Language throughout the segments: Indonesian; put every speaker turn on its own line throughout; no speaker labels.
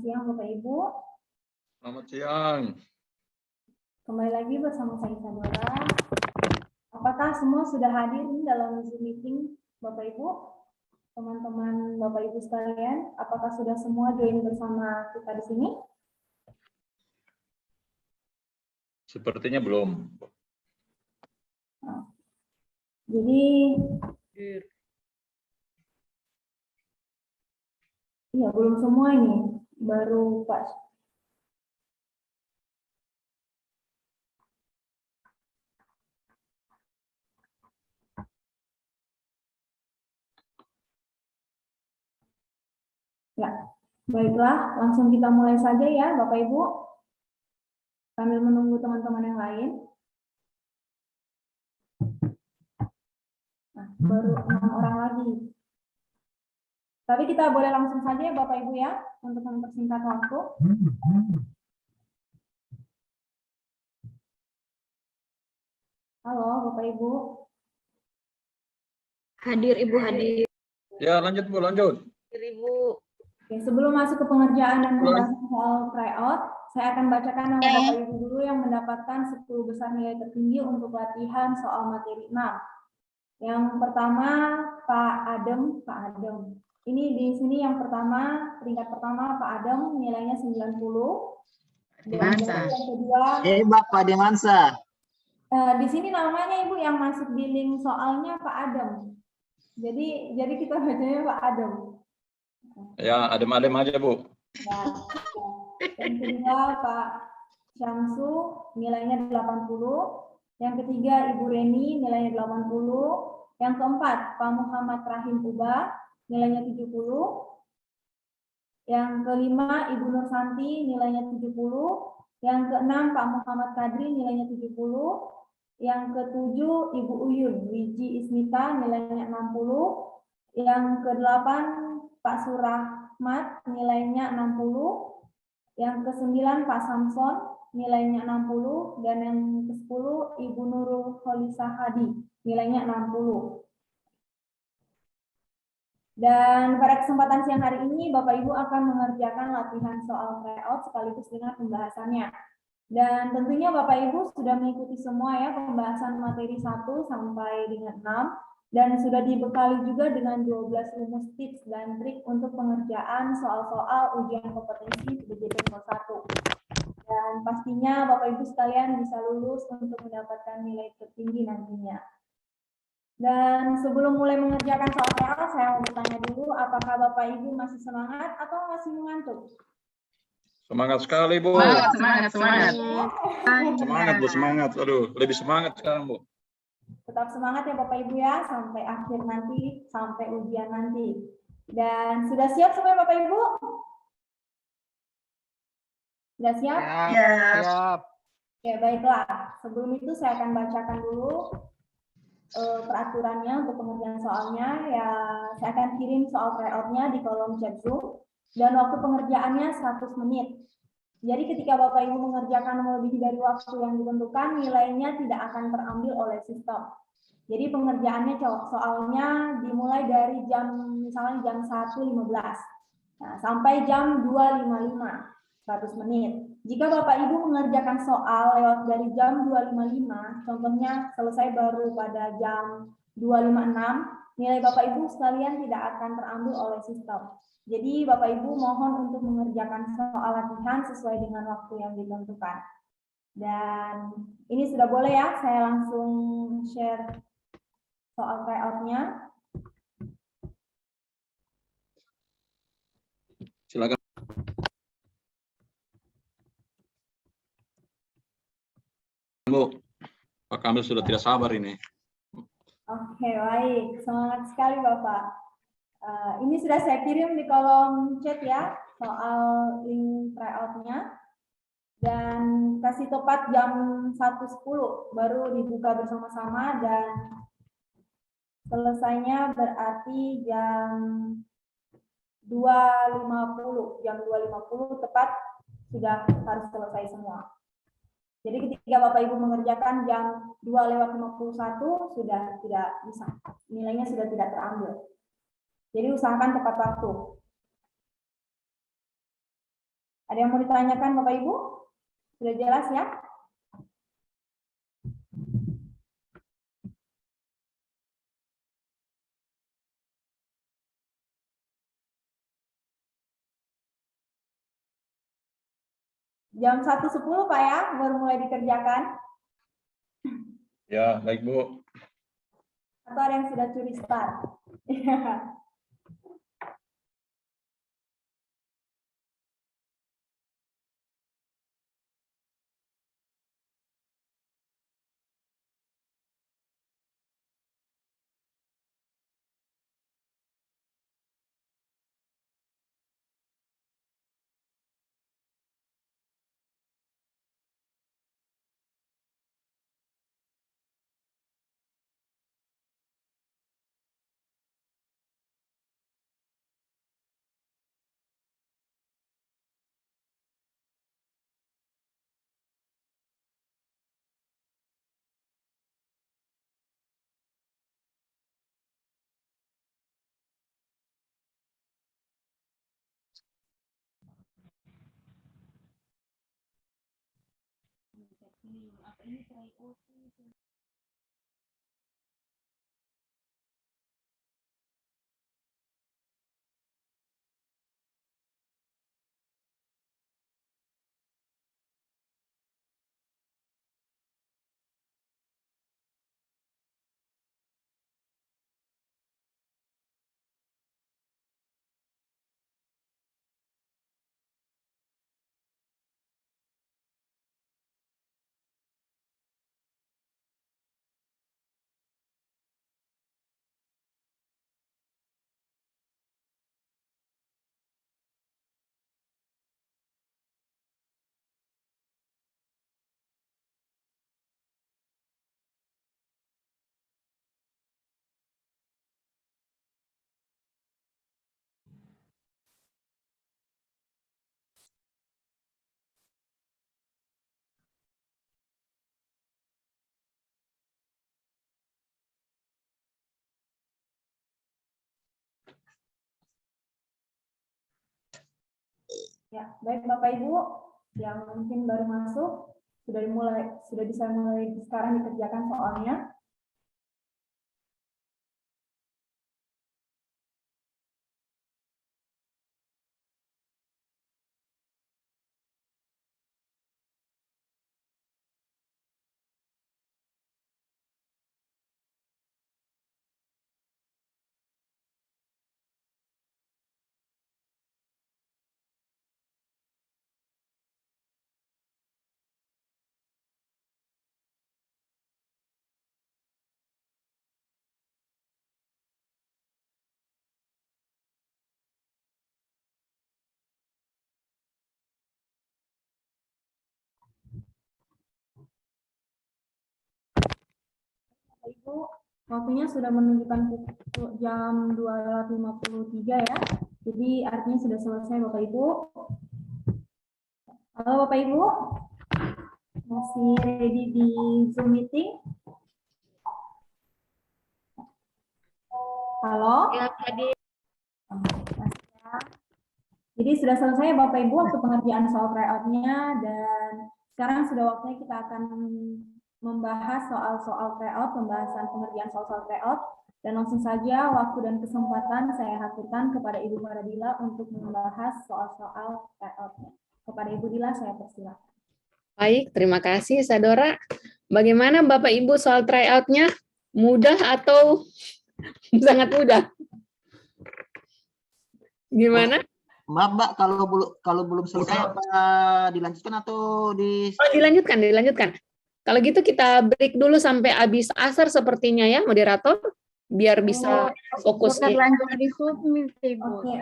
Siang Bapak Ibu.
Selamat siang.
Kembali lagi bersama saya Isadora. Apakah semua sudah hadir dalam Zoom meeting Bapak Ibu? Teman-teman Bapak Ibu sekalian, apakah sudah semua join bersama kita di sini?
Sepertinya belum.
Jadi, iya belum semua ini, baru Pak. Ya, baiklah, langsung kita mulai saja ya Bapak Ibu. Sambil menunggu teman-teman yang lain. Nah, baru 6 orang lagi. Tapi kita boleh langsung saja ya Bapak Ibu ya, untuk mempersingkat waktu. Halo Bapak Ibu.
Hadir Ibu, hadir.
Ya, lanjut Bu, lanjut.
Hadir Ibu.
Oke, sebelum masuk ke pengerjaan dan pembahasan soal tryout, saya akan bacakan nama Bapak Ibu dulu yang mendapatkan 10 besar nilai tertinggi untuk latihan soal materi 6. Yang pertama Pak Adem. Ini di sini yang pertama, peringkat pertama Pak Adem nilainya 90. Dan yang kedua
Bapak Demansa.
Di sini namanya Ibu yang masuk di link soalnya Pak Adem. Jadi kita bacanya Pak Adem.
Ya, adem-adem aja Bu.
Ya. Yang kedua Pak Syamsu nilainya 80. Yang ketiga Ibu Reni nilainya 80. Yang keempat Pak Muhammad Rahim Uba nilainya 70. Yang kelima Ibu Nur Santi nilainya 70. Yang keenam Pak Muhammad Kadri nilainya 70. Yang ketujuh Ibu Uyun Wiji Ismita nilainya 60. Yang kedelapan Pak Surahmat nilainya 60. Yang ke-9 Pak Samson nilainya 60. Dan yang ke-10 Ibu Nurul Kholisah Hadi nilainya 60. Dan pada kesempatan siang hari ini Bapak Ibu akan mengerjakan latihan soal tryout sekaligus dengan pembahasannya. Dan tentunya Bapak Ibu sudah mengikuti semua ya pembahasan materi 1 sampai dengan 6 dan sudah dibekali juga dengan 12 rumus tips dan trik untuk pengerjaan soal-soal ujian kompetensi PJJ 1. Dan pastinya Bapak Ibu sekalian bisa lulus untuk mendapatkan nilai tertinggi nantinya. Dan sebelum mulai mengerjakan soal tryout, saya mau bertanya dulu apakah Bapak Ibu masih semangat atau masih mengantuk?
Semangat sekali Bu.
Semangat.
Semangat Bu, semangat. Aduh, lebih semangat sekarang Bu.
Tetap semangat ya Bapak Ibu ya, sampai akhir nanti, sampai ujian nanti. Dan sudah siap semua Bapak Ibu? Sudah siap?
Siap.
Oke, baiklah. Sebelum itu saya akan bacakan dulu peraturannya untuk pengerjaan soalnya. Ya, saya akan kirim soal tryout-nya di kolom chat Zoom. Dan waktu pengerjaannya 100 menit. Jadi ketika Bapak Ibu mengerjakan melebihi dari waktu yang ditentukan, nilainya tidak akan terambil oleh sistem. Jadi pengerjaannya soalnya dimulai dari misalnya jam 1.15. Nah, sampai jam 2.55, 100 menit. Jika Bapak Ibu mengerjakan soal lewat dari jam 2.55, contohnya selesai baru pada jam 2.56, nilai Bapak Ibu sekalian tidak akan terambil oleh sistem. Jadi Bapak Ibu mohon untuk mengerjakan soal latihan sesuai dengan waktu yang ditentukan. Dan ini sudah boleh ya, saya langsung share soal tryout-nya.
Silakan Bu. Pak Kamil sudah tidak sabar ini.
Oke, baik. Semangat sekali Bapak. Ini sudah saya kirim di kolom chat ya, soal link tryout-nya. Dan kasih tepat jam 1.10 baru dibuka bersama-sama dan selesainya berarti jam 2.50. Jam 2.50 tepat sudah harus selesai semua. Jadi ketika Bapak Ibu mengerjakan jam 2:51 sudah tidak bisa. Nilainya sudah tidak terambil. Jadi usahakan tepat waktu. Ada yang mau ditanyakan Bapak Ibu? Sudah jelas ya? Jam 1.10 Pak ya, baru mulai dikerjakan.
Ya, baik Bu.
Atau ada yang sudah curi start? Ya, baik Bapak Ibu yang mungkin baru masuk sudah bisa mulai sekarang dikerjakan soalnya. Ibu, waktunya sudah menunjukkan jam 2:53 ya. Jadi artinya sudah selesai Bapak Ibu. Halo Bapak Ibu, masih ready di Zoom meeting? Halo?
Ya, hadir.
Jadi sudah selesai Bapak Ibu waktu pengerjaan soal tryout-nya, dan sekarang sudah waktunya kita akan membahas soal-soal tryout, pembahasan pengerjaan soal-soal tryout, dan langsung saja waktu dan kesempatan saya haturkan kepada Ibu Maradila untuk membahas soal-soal tryout-nya. Kepada Ibu Dila saya persilakan.
Baik, terima kasih Sadora. Bagaimana Bapak Ibu soal tryout-nya? Mudah atau sangat mudah? Gimana?
Maaf Mbak, kalau belum selesai apa dilanjutkan atau di
Oh, dilanjutkan. Kalau gitu kita break dulu sampai habis asar sepertinya ya, moderator, biar bisa fokus.
Bukan lanjut di submit, Ibu.
Oke.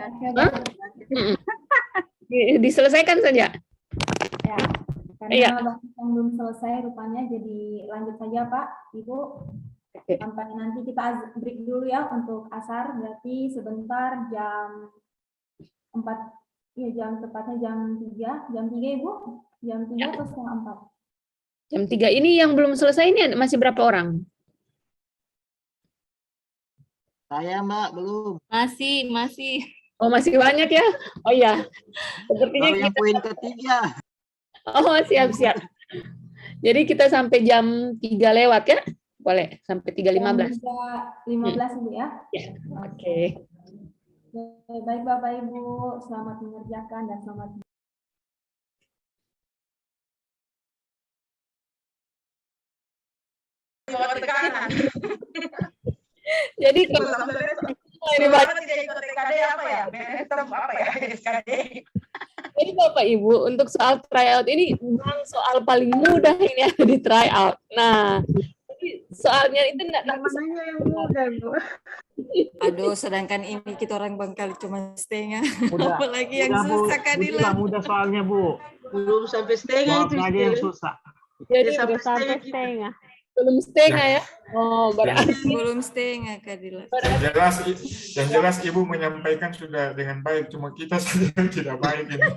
Diselesaikan saja.
Ya, karena
Iya.
waktu yang belum selesai rupanya, jadi lanjut saja Pak, Ibu. Sampai nanti kita break dulu ya untuk asar, berarti sebentar jam 4, ya jam tepatnya jam 3 Ibu, jam 3 atau setengah 4?
Jam 3 ini yang belum selesai ini masih berapa orang?
saya Mbak belum?
Masih.
Oh, masih banyak ya? Oh ya, sepertinya
Baru yang
kita.
poin ketiga.
Oh, siap-siap. Jadi kita sampai jam 3 lewat ya? Boleh, sampai 3.15.
3.15 Ibu ya.
Ya, oke.
Baik Bapak Ibu, selamat mengerjakan dan selamat.
Jadi ini Bapak, jadi Bapak Ibu untuk soal tryout ini memang soal paling mudah ini ada di tryout. Nah, jadi soalnya itu enggak
Mananya yang mudah, Bu?
Aduh, sedangkan ini kita orang Bangkali cuma setengah.
Mudah.
Apalagi yang
Mudah, Bu.
susah, Kadila.
Mudah soalnya, Bu.
Belum sampai setengah itu.
Jawabnya aja yang susah.
jadi
Sampai
Sampai
setengah.
setengah.
belum setengah ya. Oh, berarti
Belum setengah, Kadila.
Yang jelas Ibu menyampaikan sudah dengan baik, cuma kita saja yang tidak baik ini.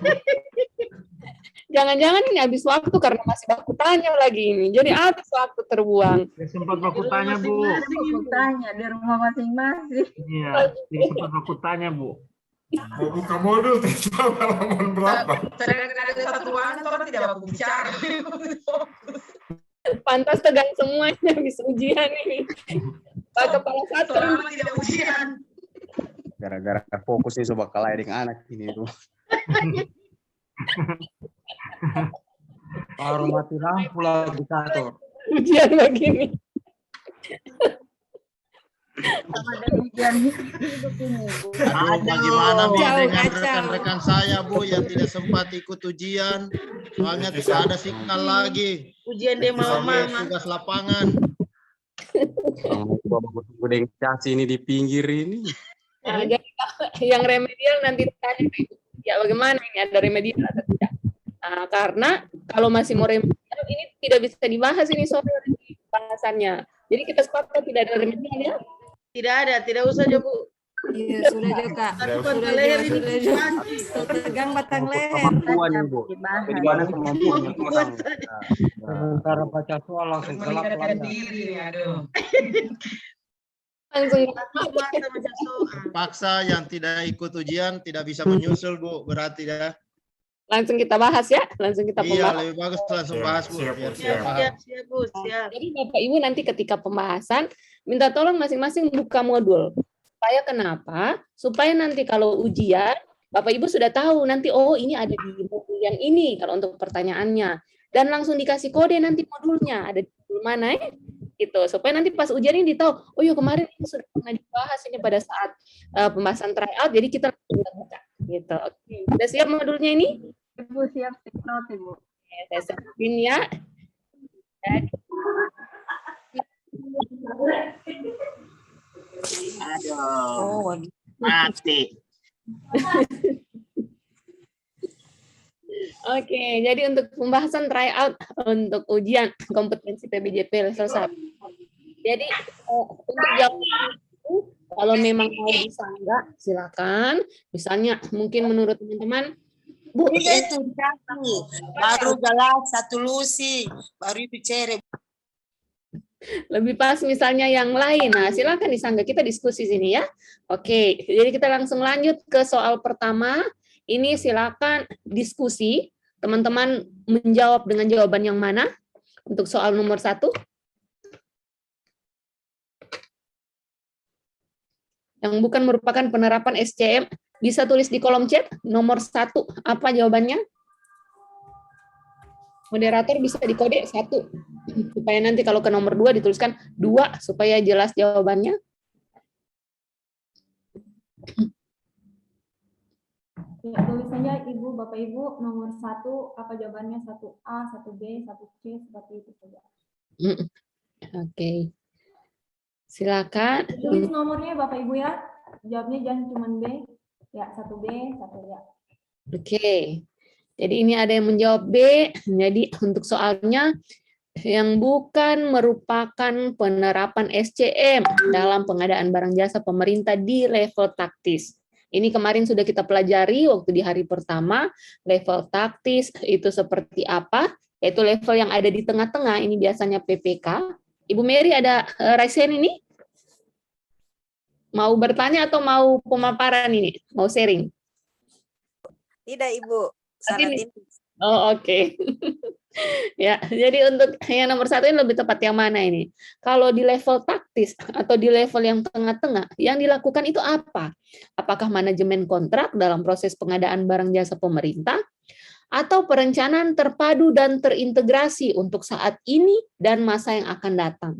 jangan-jangan ini habis waktu karena masih baku tanya lagi ini. Jadi habis waktu terbuang.
Ya, sempat baku tanya, Bu.
Aku tanya di rumah masing-masing.
Iya, jadi sempat baku tanya, Bu.
Mau buka modul, terjawab halaman berapa?
Sedangkan ada satu ruangan orang tidak mau bicara.
Pantas tegang semuanya habis ujian ini. Pak Kepala Satu.
Selama tidak ujian.
Gara-gara fokus sih coba kalah dengan anak ini tuh.
Baru mati lampu lagi kantor.
Ujian begini.
Sama dengan ujian hidup ini, Bu.
Aduh, bagaimana Bu
Kacau,
dengan
kacau.
rekan-rekan saya Bu yang tidak sempat ikut ujian, soalnya tidak ada signal lagi.
Ujian dia
Soalnya
mama.
tugas lapangan.
Tunggu negosiasi ini di pinggir ini.
Nah, jadi yang remedial nanti tanya ya bagaimana ini ada remedial atau tidak. Nah, karena kalau masih mau remedial ini tidak bisa dibahas ini sore bahasannya. Jadi kita sepakat tidak ada remedial ya.
Tidak ada, tidak usah aja Bu.
Iya, sudah juga. Sudah
leher
juga,
ini.
sudah juga. Tegang batang leher.
Kemampuan ini, Bu.
Dibahas.
Bagaimana kemampuan itu orang.
Sementara baca soal langsung gelap
Meninggalkan
lagi.
diri nih, aduh.
Langsung
Mata macam soal.
Paksa yang tidak ikut ujian tidak bisa menyusul Bu, berarti ya.
langsung kita bahas ya. Langsung kita
Iya,
pembahas.
lebih bagus langsung bahas Bu.
Siap,
biar
siap.
kita paham.
Siap Bu, siap.
Jadi Bapak Ibu nanti ketika pembahasan minta tolong masing-masing buka modul. Supaya kenapa? Supaya nanti kalau ujian Bapak Ibu sudah tahu nanti oh ini ada di modul yang ini kalau untuk pertanyaannya dan langsung dikasih kode nanti modulnya ada di modul mana ya? Gitu. Supaya nanti pas ujian ini ditahu oh iya kemarin ini sudah pernah dibahas ini pada saat pembahasan tryout jadi kita langsung buka gitu. Oke. Sudah siap modulnya ini?
Ibu siap take note, Ibu.
Oke, saya siapin ya.
Aduh, mati.
Oke, jadi untuk pembahasan tryout untuk ujian kompetensi PBJP level 1. Jadi untuk jawaban itu kalau memang mau disanggah silakan. Misalnya mungkin menurut teman-teman, Bu,
Itu satu, baru gelas satu lusi, baru itu cere.
lebih pas misalnya yang lain. Nah, silakan disanggah kita diskusi sini ya. Oke, jadi kita langsung lanjut ke soal pertama. Ini silakan diskusi. Teman-teman menjawab dengan jawaban yang mana untuk soal nomor 1? Yang bukan merupakan penerapan SCM, bisa tulis di kolom chat nomor 1 apa jawabannya? Moderator bisa dikode 1 supaya nanti kalau ke nomor 2 dituliskan 2 supaya jelas jawabannya.
Ya, tulis saja Ibu, Bapak Ibu, nomor 1 apa jawabannya? 1A, 1B, 1C, seperti itu saja.
Oke. Silakan.
Tulis nomornya Bapak Ibu ya. Jawabnya jangan cuma B. Ya, 1B, 1 ya.
Oke. Jadi ini ada yang menjawab B. Jadi untuk soalnya yang bukan merupakan penerapan SCM dalam pengadaan barang jasa pemerintah di level taktis. Ini kemarin sudah kita pelajari waktu di hari pertama, level taktis itu seperti apa, yaitu level yang ada di tengah-tengah, ini biasanya PPK. Ibu Mary ada raise hand ini? Mau bertanya atau mau pemaparan ini? Mau sharing?
Tidak, Ibu. Sangat
Ini.
ini.
Oh, oke. Ya, jadi untuk yang nomor 1 ini lebih tepat yang mana ini? Kalau di level taktis atau di level yang tengah-tengah, yang dilakukan itu apa? Apakah manajemen kontrak dalam proses pengadaan barang jasa pemerintah, atau perencanaan terpadu dan terintegrasi untuk saat ini dan masa yang akan datang?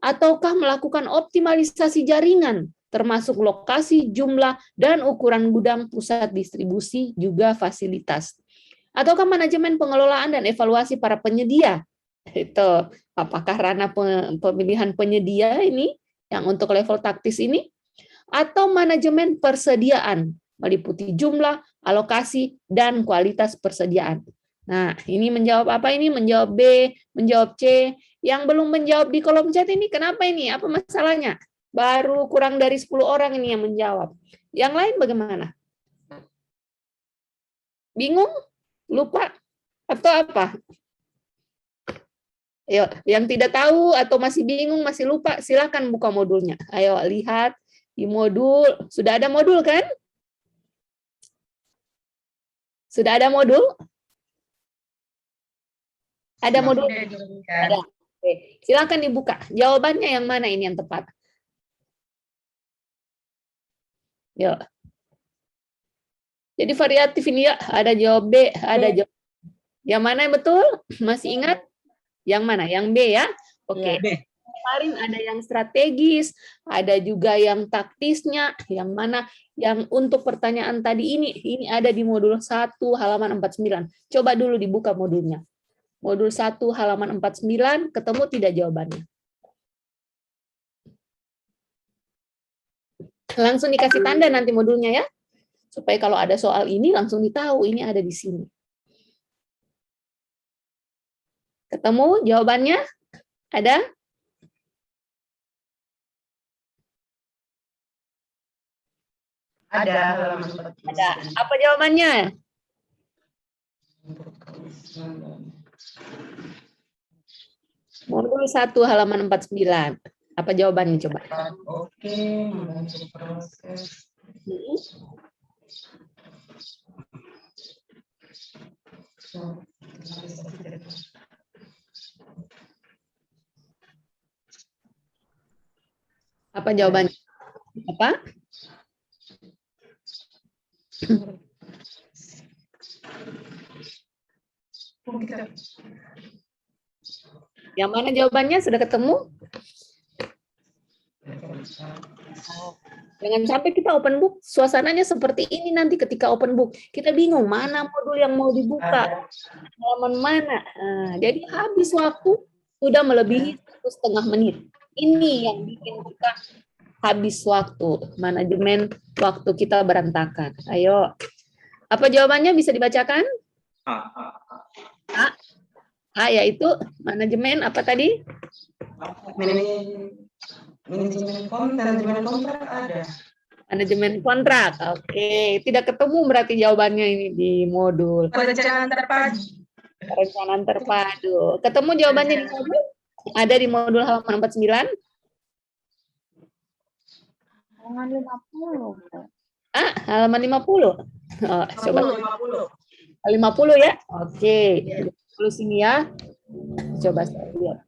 Ataukah melakukan optimalisasi jaringan, termasuk lokasi, jumlah, dan ukuran gudang, pusat distribusi, juga fasilitas? Ataukah manajemen pengelolaan dan evaluasi para penyedia? Itu apakah ranah pemilihan penyedia ini yang untuk level taktis ini, atau manajemen persediaan meliputi jumlah, alokasi, dan kualitas persediaan? Nah, ini menjawab apa ini? Menjawab B, menjawab C. Yang belum menjawab di kolom chat ini kenapa ini? Apa masalahnya? Baru kurang dari 10 orang ini yang menjawab. Yang lain bagaimana? Bingung? Lupa? Atau apa? Ayo, yang tidak tahu atau masih bingung, masih lupa, silakan buka modulnya. Ayo lihat di modul. Sudah ada modul kan? Sudah ada modul? Ada modul? Ada. Oke. Silakan dibuka. Jawabannya yang mana ini yang tepat? Yuk. Jadi variatif ini ya, ada jawab B, ada jawab. Yang mana yang betul? Masih ingat? Yang mana? Yang B ya? Oke. Kemarin ada yang strategis, ada juga yang taktisnya, yang mana yang untuk pertanyaan tadi ini ada di modul 1 halaman 49. Coba dulu dibuka modulnya. Modul 1 halaman 49, ketemu tidak jawabannya? Langsung dikasih tanda nanti modulnya ya. Supaya kalau ada soal ini langsung ditahu ini ada di sini. Ketemu jawabannya? Ada?
Ada.
Ada. Apa jawabannya? Modul 1 halaman 49. Apa jawabannya coba?
Oke, melanjut proses.
Apa jawabannya? Apa? Yang mana jawabannya? Sudah ketemu? Jangan sampai kita open book, suasananya seperti ini nanti ketika open book. Kita bingung mana modul yang mau dibuka, halaman mana. Nah, jadi habis waktu, sudah melebihi 1,5 menit. Ini yang bikin kita habis waktu, manajemen waktu kita berantakan. Ayo, apa jawabannya bisa dibacakan? A, yaitu manajemen apa tadi?
Manajemen kontrak ada.
Manajemen kontrak. Oke, tidak ketemu berarti jawabannya ini di modul.
Perencanaan terpadu.
Perencanaan terpadu. Ketemu jawabannya di modul? Ada di modul halaman 49?
Halaman 50.
Ah, halaman 50. Oh, coba. 50 ya? Oke. 50 sini ya. Coba saya lihat.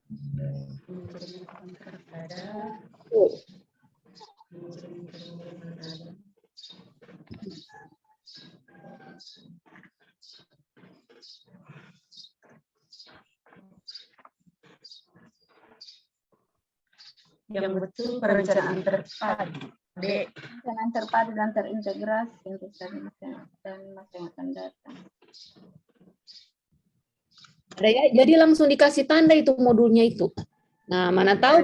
Yang betul perencanaan terpadu. D.
Perencanaan terpadu dan terintegrasi untuk saat dan masa yang akan datang.
Ada ya, jadi langsung dikasih tanda itu modulnya itu. Nah, mana tahu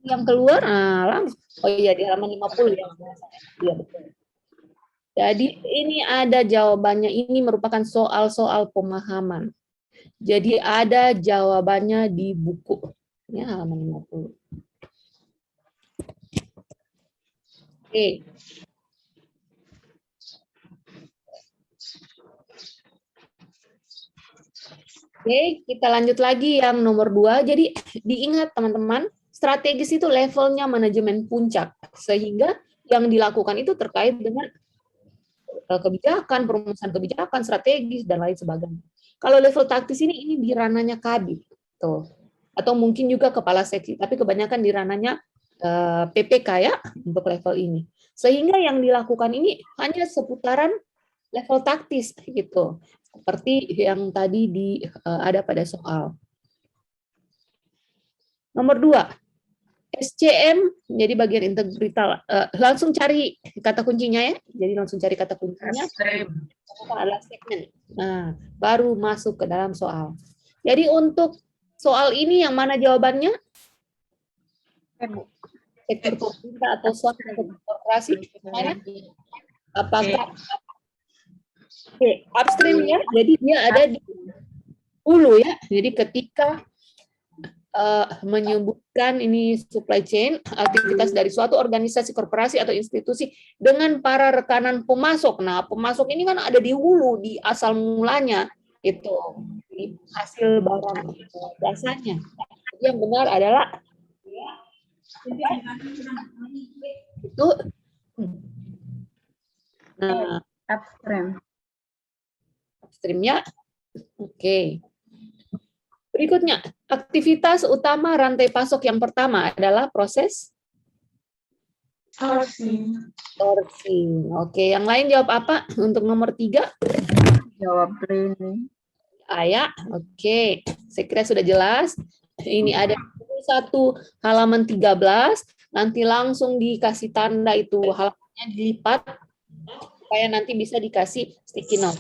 yang keluar, nah langsung. Oh iya, di halaman 50 ya. Iya, betul. Jadi ini ada jawabannya, ini merupakan soal-soal pemahaman. Jadi ada jawabannya di buku. Ya, halaman 50. Oke. Oke, kita lanjut lagi yang nomor 2. Jadi diingat teman-teman, Strategis itu levelnya manajemen puncak, sehingga yang dilakukan itu terkait dengan kebijakan, perumusan kebijakan, strategis, dan lain sebagainya. Kalau level taktis ini di ranahnya Kadif, tuh. Atau mungkin juga kepala seksi, tapi kebanyakan di ranahnya PPK ya, untuk level ini. Sehingga yang dilakukan ini hanya seputaran level taktis, gitu. Seperti yang tadi ada pada soal. Nomor 2. SCM jadi bagian integrital. Langsung cari kata kuncinya ya. Jadi langsung cari kata kuncinya. Adalah segmen. Nah, baru masuk ke dalam soal. Jadi untuk soal ini yang mana jawabannya? Sektor pemerintah atau swasta atau korporasi? Mana? Apakah? Oke, upstream ya. Jadi dia ada di hulu ya. Jadi ketika menyebutkan ini supply chain, aktivitas dari suatu organisasi, korporasi, atau institusi dengan para rekanan pemasok. Nah, pemasok ini kan ada di hulu, di asal mulanya, itu di hasil barang jasanya. Jadi yang benar adalah itu. Nah, upstreamnya, oke. Berikutnya, aktivitas utama rantai pasok yang pertama adalah proses
sourcing.
Oke, yang lain jawab apa untuk nomor 3?
Jawab planning.
Ya, oke. Saya kira sudah jelas. Ini ada 1 halaman 13, nanti langsung dikasih tanda itu halamannya dilipat supaya nanti bisa dikasih sticky note.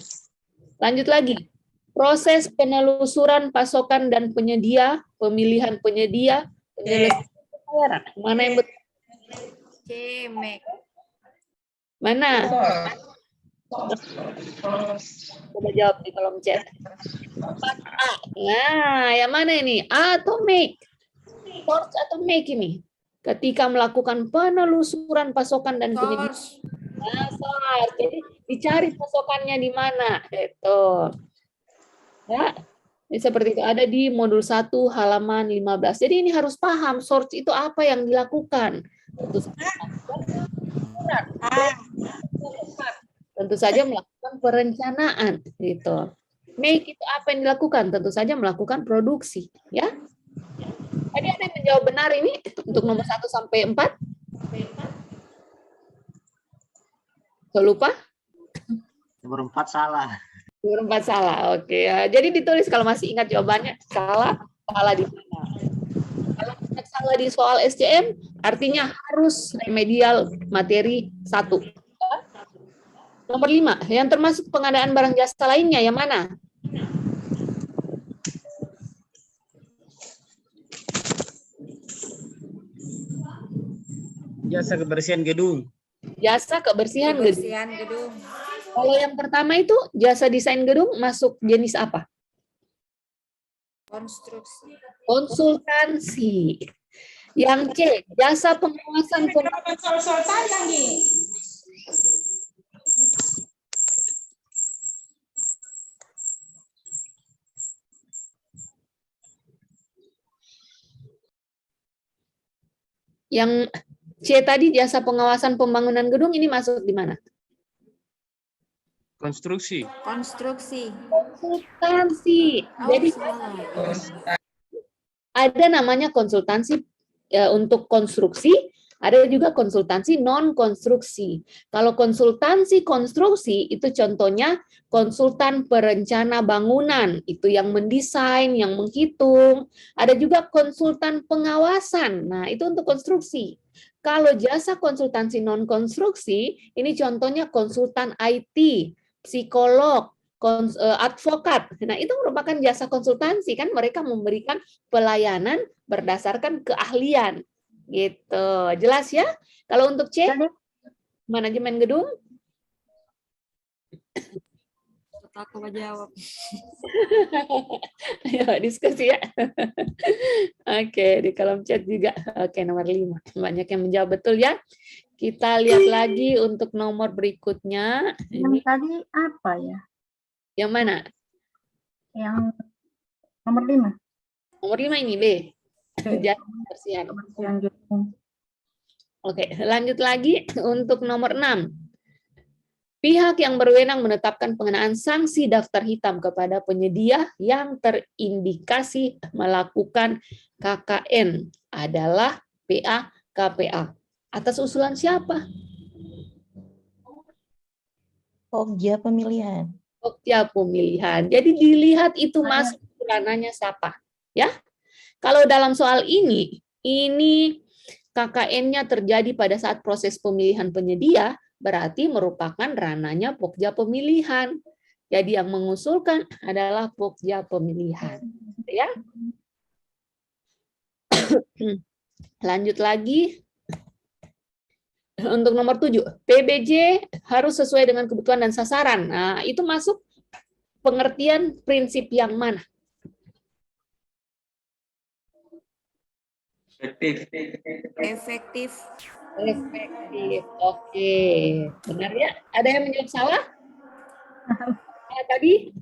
Lanjut lagi. Proses penelusuran pasokan dan penyedia, pemilihan penyedia, penyelesaian pembayaran. Mana yang betul? Mana? Coba jawab di kolom chat. A. Nah, yang mana ini? A atau make? Source atau make ini? Ketika melakukan penelusuran pasokan dan penyedia. Nah, source. Jadi dicari pasokannya di mana? Itu. Ya, ini seperti itu ada di modul 1 halaman 15. Jadi ini harus paham source itu apa yang dilakukan. Tentu saja melakukan perencanaan gitu. Make itu apa yang dilakukan? Tentu saja melakukan produksi, ya. Tadi ada yang menjawab benar ini untuk nomor 1 sampai 4? Saya lupa?
Nomor 4 salah.
Nomor 4 salah, oke. Jadi ditulis kalau masih ingat jawabannya, salah di mana. Kalau ingat salah di soal SCM, artinya harus remedial materi 1. Nomor 5, yang termasuk pengadaan barang jasa lainnya, yang mana?
Jasa kebersihan gedung.
Jasa kebersihan
gedung.
Kalau yang pertama itu jasa desain gedung masuk jenis apa? Konsultansi. Yang C, jasa pengawasan Yang C tadi jasa pengawasan pembangunan gedung ini masuk di mana?
Konstruksi.
Konsultansi. Jadi ada namanya konsultansi untuk konstruksi, ada juga konsultansi non konstruksi. Kalau konsultansi konstruksi itu contohnya konsultan perencana bangunan, itu yang mendesain, yang menghitung. Ada juga konsultan pengawasan. Nah, itu untuk konstruksi. Kalau jasa konsultansi non konstruksi, ini contohnya konsultan IT, psikolog, advokat. Nah, itu merupakan jasa konsultansi, kan mereka memberikan pelayanan berdasarkan keahlian. Gitu. Jelas ya? Kalau untuk C, manajemen gedung?
Aku mau jawab.
Ayo diskusi ya. Oke, di kolom chat juga. Oke, nomor 5. Banyak yang menjawab betul ya. Kita lihat lagi untuk nomor berikutnya.
Yang tadi apa ya?
Yang mana?
Yang nomor 5.
Nomor 5 ini, B. Jadi kebersihan.
Kebersihan gedung.
Oke, lanjut lagi untuk nomor 6. Pihak yang berwenang menetapkan pengenaan sanksi daftar hitam kepada penyedia yang terindikasi melakukan KKN adalah PA KPA. Atas usulan siapa?
Pokja pemilihan.
Pokja pemilihan. Jadi dilihat itu masuk ranahnya siapa, ya? Kalau dalam soal ini KKN-nya terjadi pada saat proses pemilihan penyedia, berarti merupakan ranahnya Pokja pemilihan. Jadi yang mengusulkan adalah Pokja pemilihan, ya. Lanjut lagi. Untuk nomor 7, PBJ harus sesuai dengan kebutuhan dan sasaran. Nah, itu masuk pengertian prinsip yang mana?
Efektif.
Efektif. Oke, benar ya? Ada yang menjawab salah? Tadi?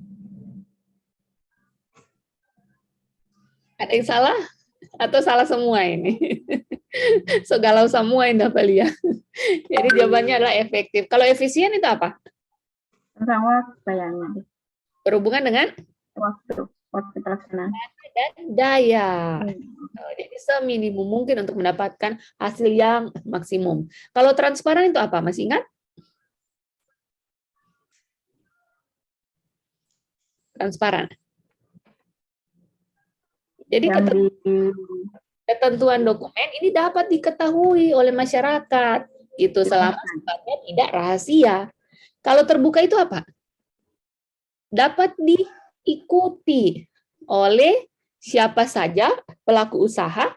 Ada yang salah? Atau salah semua ini? So galau semua ini Dapalia. Jadi jawabannya adalah efektif. Kalau efisien itu apa?
Tentang waktu kayaknya.
Berhubungan dengan?
Waktu pelaksanaan.
Dan daya. Jadi seminimum mungkin untuk mendapatkan hasil yang maksimum. Kalau transparan itu apa? Masih ingat? Transparan. Jadi ketentuan dokumen ini dapat diketahui oleh masyarakat. Itu selama sifatnya tidak rahasia. Kalau terbuka itu apa? Dapat diikuti oleh siapa saja pelaku usaha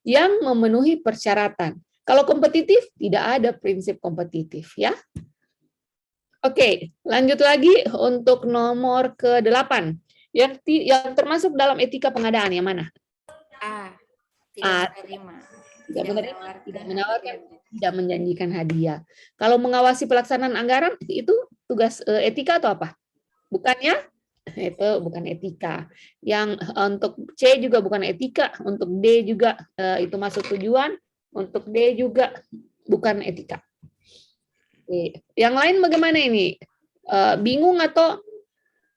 yang memenuhi persyaratan. Kalau kompetitif, tidak ada prinsip kompetitif, ya. Oke, lanjut lagi untuk nomor ke-8. Yang termasuk dalam etika pengadaan yang mana? Tidak menawarkan, tidak menjanjikan hadiah. Kalau mengawasi pelaksanaan anggaran, itu tugas etika atau apa? Bukannya? Itu bukan etika. Yang untuk C juga bukan etika, untuk D juga itu masuk tujuan, untuk D juga bukan etika. Oke. Yang lain bagaimana ini? Bingung atau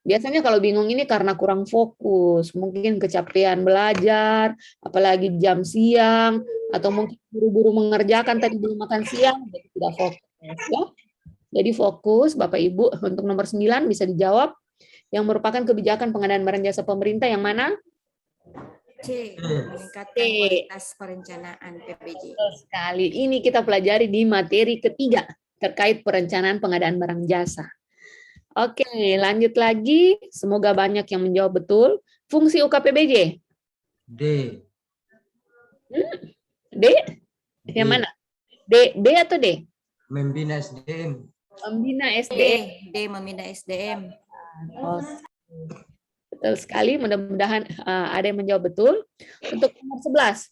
biasanya kalau bingung ini karena kurang fokus, mungkin kecapean belajar, apalagi jam siang, atau mungkin buru-buru mengerjakan tadi belum makan siang, jadi tidak fokus. Ya. Jadi fokus, Bapak Ibu, untuk nomor 9 bisa dijawab. Yang merupakan kebijakan pengadaan barang jasa pemerintah yang mana?
C. Meningkatkan kualitas perencanaan PBJ.
Sekali. Ini kita pelajari di materi ketiga terkait perencanaan pengadaan barang jasa. Oke, lanjut lagi. Semoga banyak yang menjawab betul. Fungsi UKPBJ?
D.
D? Yang mana? B atau D?
Membina SDM.
Membina SDM.
D. Membina SDM.
Oh, betul sekali. Mudah-mudahan ada yang menjawab betul. Untuk nomor 11.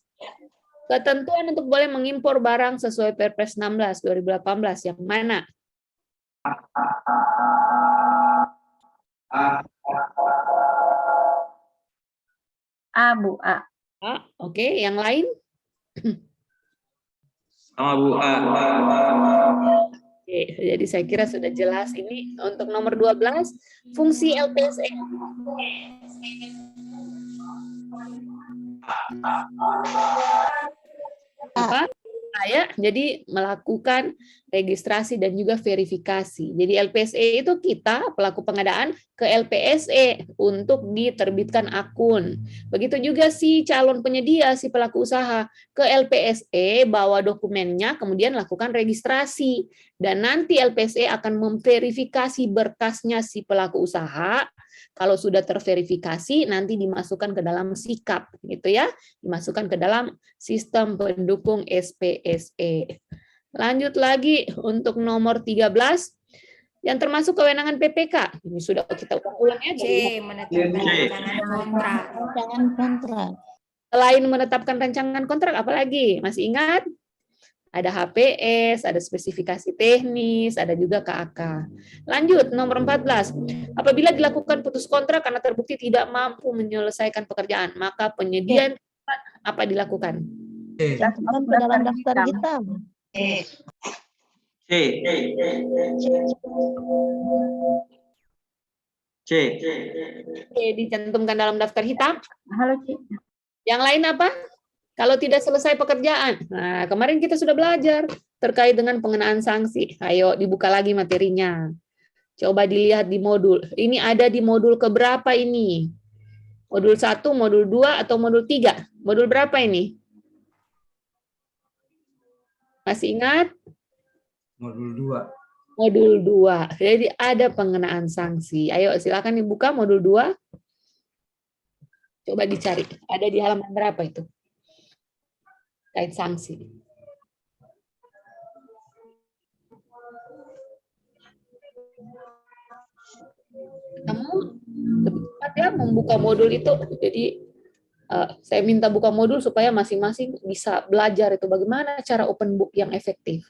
Ketentuan untuk boleh mengimpor barang sesuai Perpres 16 2018 yang mana?
A, Bu, A.
Oke, yang lain?
Sama Bu, A.
Oke, jadi saya kira sudah jelas ini untuk nomor 12, fungsi LPSE. Apa? Ya, jadi melakukan registrasi dan juga verifikasi. Jadi LPSE itu kita pelaku pengadaan ke LPSE untuk diterbitkan akun. Begitu juga si calon penyedia, si pelaku usaha ke LPSE bawa dokumennya, kemudian lakukan registrasi. Dan nanti LPSE akan memverifikasi berkasnya si pelaku usaha. Kalau sudah terverifikasi, nanti dimasukkan ke dalam sikap, gitu ya, dimasukkan ke dalam sistem pendukung SPSE. Lanjut lagi untuk nomor 13, yang termasuk kewenangan PPK. Ini sudah kita ulang ya.
C. Menetapkan rancangan kontrak.
Selain menetapkan rancangan kontrak, apalagi? Masih ingat? Ada HPS, ada spesifikasi teknis, ada juga KAK. Lanjut, nomor 14. Apabila dilakukan putus kontrak karena terbukti tidak mampu menyelesaikan pekerjaan, maka penyedia Apa dilakukan?
Cantumkan ke dalam daftar hitam.
C.
Oke, dicantumkan dalam daftar hitam.
Halo, Ci.
Yang lain apa? Kalau tidak selesai pekerjaan. Nah, kemarin kita sudah belajar terkait dengan pengenaan sanksi. Ayo dibuka lagi materinya. Coba dilihat di modul. Ini ada di modul keberapa ini? Modul 1, modul 2, atau modul 3? Modul berapa ini? Masih ingat?
Modul 2.
Modul 2. Jadi ada pengenaan sanksi. Ayo silakan dibuka modul 2. Coba dicari. Ada di halaman berapa itu? Kait sanksi. Kamu lebih cepat ya membuka modul itu. Jadi saya minta buka modul supaya masing-masing bisa belajar itu bagaimana cara open book yang efektif.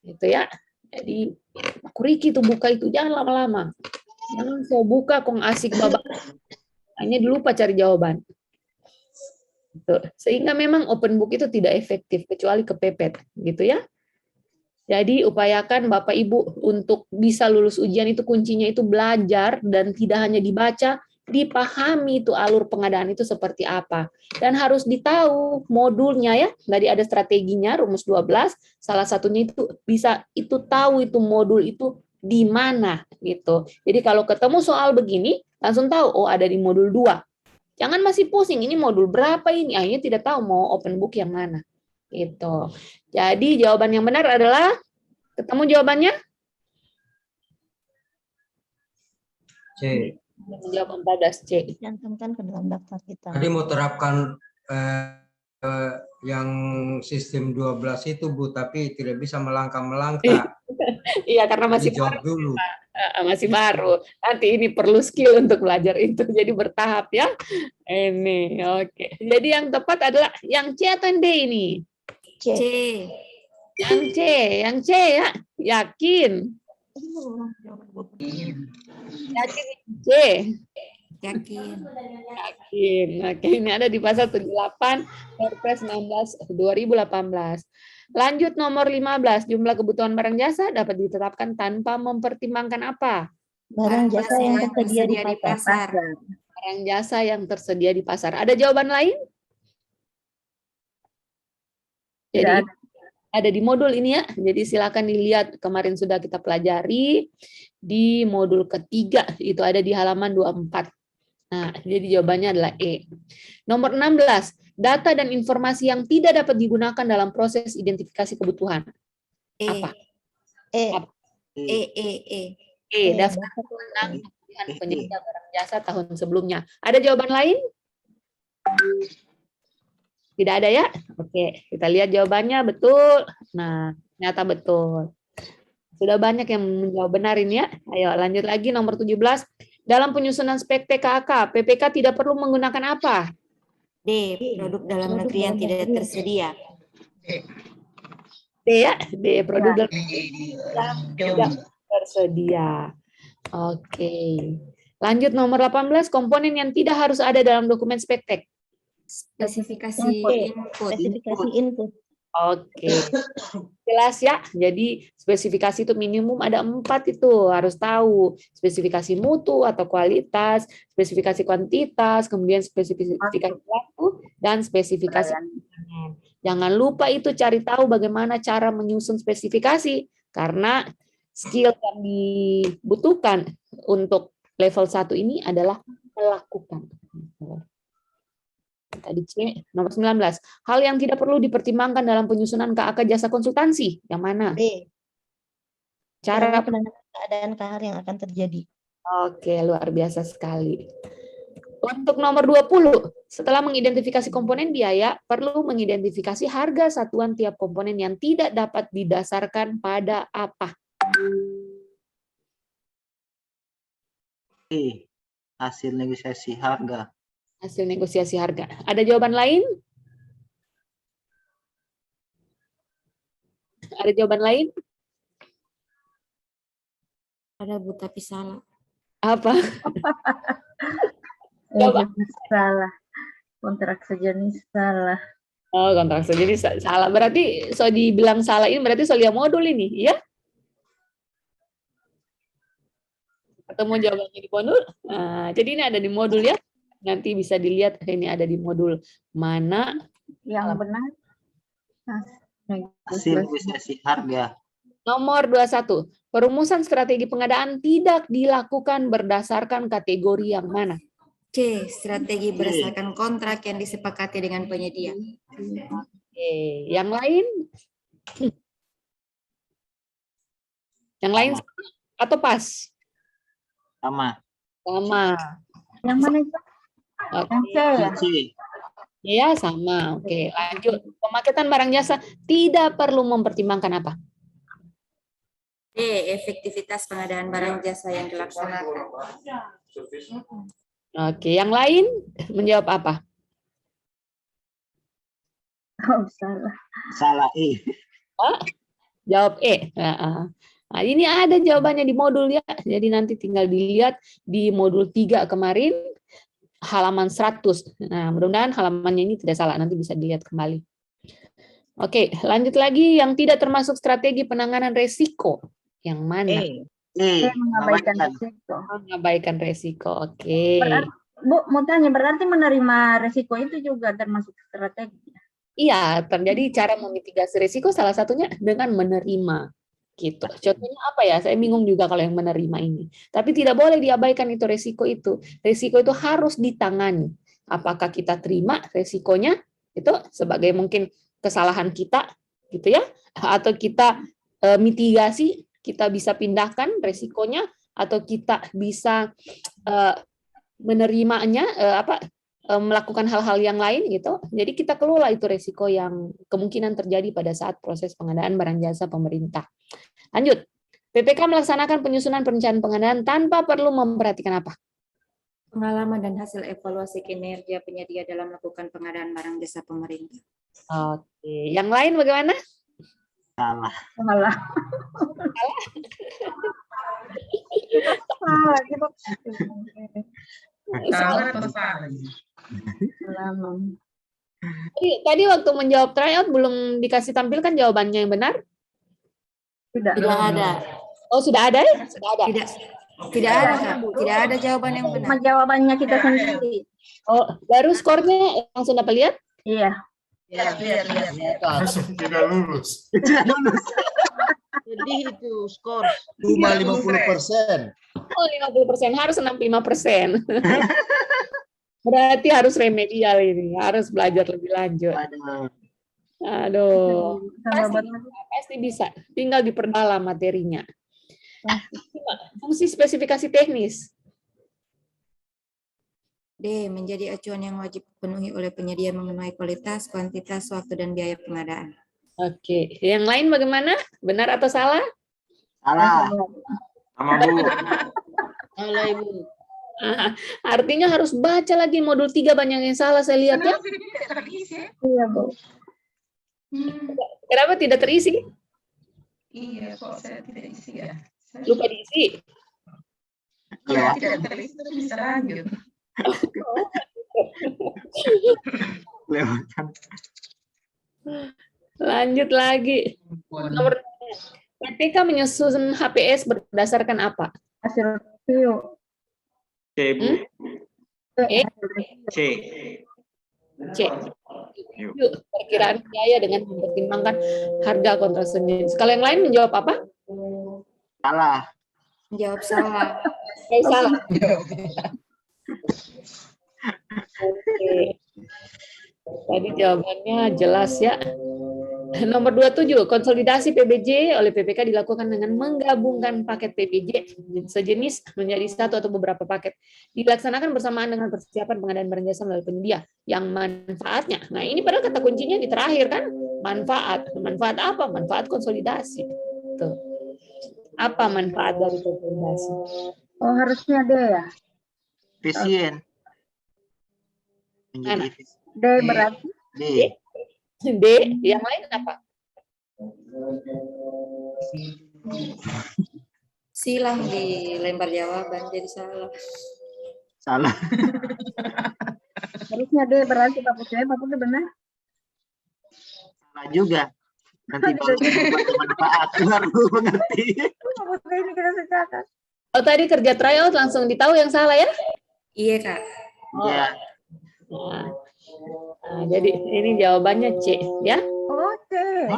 Gitu ya. Jadi aku Riki tuh buka itu jangan lama-lama. Jangan so buka kong asik babak. Hanya lupa cari jawaban. Gitu. Sehingga memang open book itu tidak efektif kecuali kepepet, gitu ya. Jadi upayakan Bapak Ibu untuk bisa lulus ujian itu kuncinya itu belajar dan tidak hanya dibaca, dipahami itu alur pengadaan itu seperti apa. Dan harus ditahu modulnya ya, tadi ada strateginya rumus 12, salah satunya itu bisa itu tahu itu modul itu di mana gitu. Jadi kalau ketemu soal begini langsung tahu oh ada di modul 2. Jangan masih pusing, ini modul berapa ini? Akhirnya tidak tahu mau open book yang mana. Gitu. Jadi jawaban yang benar adalah, ketemu jawabannya?
C.
Menjawab 14C.
Cantumkan ke dalam daftar hitam.
Tadi mau terapkan yang sistem 12 itu Bu, tapi tidak bisa melangkah-melangkah.
Iya, karena masih
jawab
baru.
dulu.
Masih baru. Nanti ini perlu skill untuk belajar itu, jadi bertahap ya. Ini, oke. Jadi yang tepat adalah yang C atau yang D ini?
C.
Yang C ya. Yakin? Yakin C?
Yakin.
Yakin. Oke, ini ada di pasal 78 Perpres 16 2018. Lanjut nomor 15, jumlah kebutuhan barang jasa dapat ditetapkan tanpa mempertimbangkan apa?
Barang jasa yang tersedia di pasar.
Barang jasa yang tersedia di pasar. Ada jawaban lain? Jadi ada di modul ini ya. Jadi silakan dilihat, kemarin sudah kita pelajari di modul ketiga, itu ada di halaman 24. Nah, jadi jawabannya adalah E. Nomor 16, data dan informasi yang tidak dapat digunakan dalam proses identifikasi kebutuhan. Apa? Daftar pemenang pemilihan penyedia barang jasa tahun sebelumnya. Ada jawaban lain? Tidak ada ya? Oke, kita lihat jawabannya betul. Nah, ternyata betul. Sudah banyak yang menjawab benar ini ya. Ayo lanjut lagi nomor 17. Dalam penyusunan spek PKK, PPK tidak perlu menggunakan apa?
D. Produk dalam negeri yang tidak tersedia.
D ya, D. Produk dalam negeri yang tidak tersedia. Oke. Lanjut nomor 18. Komponen yang tidak harus ada dalam dokumen spektek.
Spesifikasi
input.
Oke. Jelas ya. Jadi spesifikasi itu minimum ada 4 itu harus tahu. Spesifikasi mutu atau kualitas, spesifikasi kuantitas, kemudian spesifikasi waktu, dan spesifikasi. Jangan lupa itu cari tahu bagaimana cara menyusun spesifikasi. Karena skill yang dibutuhkan untuk level 1 ini adalah melakukan. Tadi C, nomor 19. Hal yang tidak perlu dipertimbangkan dalam penyusunan KAK jasa konsultansi. Yang mana?
B.
Cara
keadaan KHR yang akan terjadi.
Oke, luar biasa sekali. Untuk nomor 20, setelah mengidentifikasi komponen biaya, perlu mengidentifikasi harga satuan tiap komponen yang tidak dapat didasarkan pada apa?
Hasil negosiasi harga.
Hasil negosiasi harga. Ada jawaban lain? Ada jawaban lain?
Ada Bu, tapi salah.
Apa? Coba.
Salah. Kontrak sejenis salah.
Oh, kontrak jadi salah. Berarti so dibilang salah ini berarti solia modul ini, ya? Ketemu jawabannya di modul. Nah, jadi ini ada di modul ya. Nanti bisa dilihat ini ada di modul mana
Yang benar.
Hasil negosiasi harga.
nomor 21. Perumusan strategi pengadaan tidak dilakukan berdasarkan kategori yang mana?
C. Strategi berdasarkan kontrak yang disepakati dengan penyedia.
Oke, yang lain? Yang lain atau pas?
Sama.
Sama.
Yang mana itu?
Oke.
Yang C ya?
C.
Ya, sama. Oke, lanjut. Pemaketan barang jasa tidak perlu mempertimbangkan apa?
D. Efektivitas pengadaan barang jasa yang dilaksanakan.
Oke, yang lain menjawab apa?
Oh, salah.
Salah E.
Oh, jawab E. Nah, ini ada jawabannya di modul ya. Jadi nanti tinggal dilihat di modul 3 kemarin halaman 100. Nah, mudah-mudahan halamannya ini tidak salah. Nanti bisa dilihat kembali. Oke, lanjut lagi yang tidak termasuk strategi penanganan resiko. Yang mana?
Mengabaikan resiko.
Mengabaikan resiko. Oke.
Bu, mau tanya, berarti menerima resiko itu juga termasuk strategi?
Iya, terjadi cara memitigasi risiko salah satunya dengan menerima. Gitu. Contohnya apa ya? Saya bingung juga kalau yang menerima ini. Tapi tidak boleh diabaikan itu resiko itu. Resiko itu harus ditangani. Apakah kita terima resikonya itu sebagai mungkin kesalahan kita, gitu ya? Atau kita mitigasi, kita bisa pindahkan resikonya, atau kita bisa menerimanya, melakukan hal-hal yang lain gitu. Jadi kita kelola itu resiko yang kemungkinan terjadi pada saat proses pengadaan barang jasa pemerintah. Lanjut. PPK melaksanakan penyusunan perencanaan pengadaan tanpa perlu memperhatikan apa?
Pengalaman dan hasil evaluasi kinerja penyedia dalam melakukan pengadaan barang jasa pemerintah.
Oke, yang lain bagaimana?
Salah.
Salah.
Salah atau salah?
Tadi waktu menjawab tryout belum dikasih tampilkan jawabannya yang benar?
Tidak
ada.
Oh, sudah ada ya? Sudah ada.
Tidak ada, Kak. Tidak ada jawaban yang benar.
Jawabannya kita sendiri.
Oh, baru skornya langsung dapat lihat?
Iya.
Lihat.
Langsung tidak lulus.
Jadi itu skor.
Cuma 50%.
Oh, 50%. Harus 65%. Berarti harus remedial ini. Harus belajar lebih lanjut. Aduh. Pasti bisa. Tinggal diperdalam materinya. Fungsi spesifikasi teknis.
D. Menjadi acuan yang wajib dipenuhi oleh penyedia mengenai kualitas, kuantitas, waktu, dan biaya pengadaan.
Oke. Yang lain bagaimana? Benar atau salah?
Salah.
Sama Bu.
Salah Ibu.
Artinya harus baca lagi modul 3 banyak yang salah saya lihat ya.
Iya, Bu.
Kenapa tidak terisi?
Iya, kok saya tidak isi ya?
Lupa diisi.
Iya, tidak terisi terus bisa lanjut.
Lanjut lagi. Nomor PPK menyusun HPS berdasarkan apa?
Hasil review.
C, Bu. C.
C. Yuk, perkiraan biaya dengan mempertimbangkan harga kontrak sejenis. Kalau yang lain menjawab apa?
Salah.
Menjawab salah.
Salah. Oke. Tadi jawabannya jelas ya. Nomor 27, konsolidasi PBJ oleh PPK dilakukan dengan menggabungkan paket PBJ sejenis menjadi satu atau beberapa paket. Dilaksanakan bersamaan dengan persiapan pengadaan barang jasa melalui penyedia yang manfaatnya. Nah, ini padahal kata kuncinya di terakhir kan, manfaat. Manfaat apa? Manfaat konsolidasi. Tuh. Apa manfaat dari konsolidasi?
Oh, harusnya D ya?
Efisien.
Mana?
D berarti?
D.
D, yang lain apa?
Silang di lembar jawaban jadi salah.
Salah.
Harusnya D berarti Pak Putri. Pak Putri benar?
Salah juga. Nanti baru bermanfaat, baru mengerti.
Pak Putri ini kita sepakat.
Oh tadi kerja tryout langsung ditahu yang salah ya?
Iya, Kak.
Ya.
Nah, jadi ini jawabannya C ya.
Oke.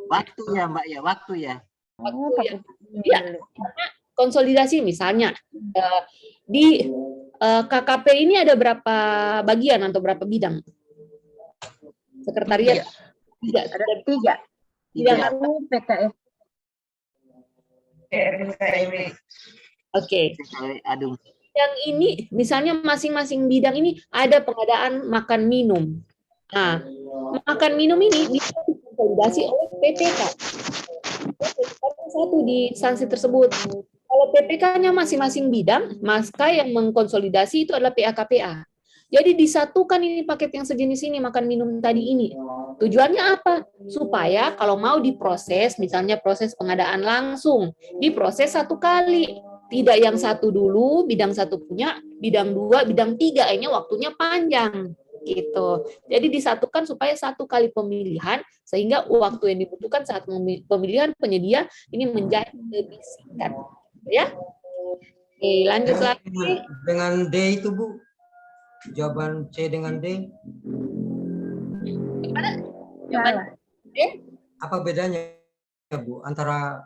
Waktu ya Mbak ya, waktu ya.
Waktu ya. Konsolidasi misalnya di KKP ini ada berapa bagian atau berapa bidang? Sekretariat? Tidak.
Ada 3.
Bidang
Yang
apa?
PKS.
Oke.
Aduh.
Yang ini misalnya masing-masing bidang ini ada pengadaan makan minum. Nah, makan minum ini bisa dikonsolidasi oleh PPK. Satu di instansi tersebut. Kalau PPK-nya masing-masing bidang, maka yang mengkonsolidasi itu adalah PAKPA. Jadi disatukan ini paket yang sejenis ini, makan minum tadi ini. Tujuannya apa? Supaya kalau mau diproses, misalnya proses pengadaan langsung, diproses satu kali. Tidak yang satu dulu, bidang satu punya, bidang 2, bidang 3, akhirnya waktunya panjang. Gitu. Jadi disatukan supaya satu kali pemilihan, sehingga waktu yang dibutuhkan saat pemilihan penyedia ini menjadi lebih singkat. Ya, oke, lanjut lagi.
Dengan D itu Bu, jawaban C dengan D.
Gimana? Jawaban D?
Apa bedanya Bu antara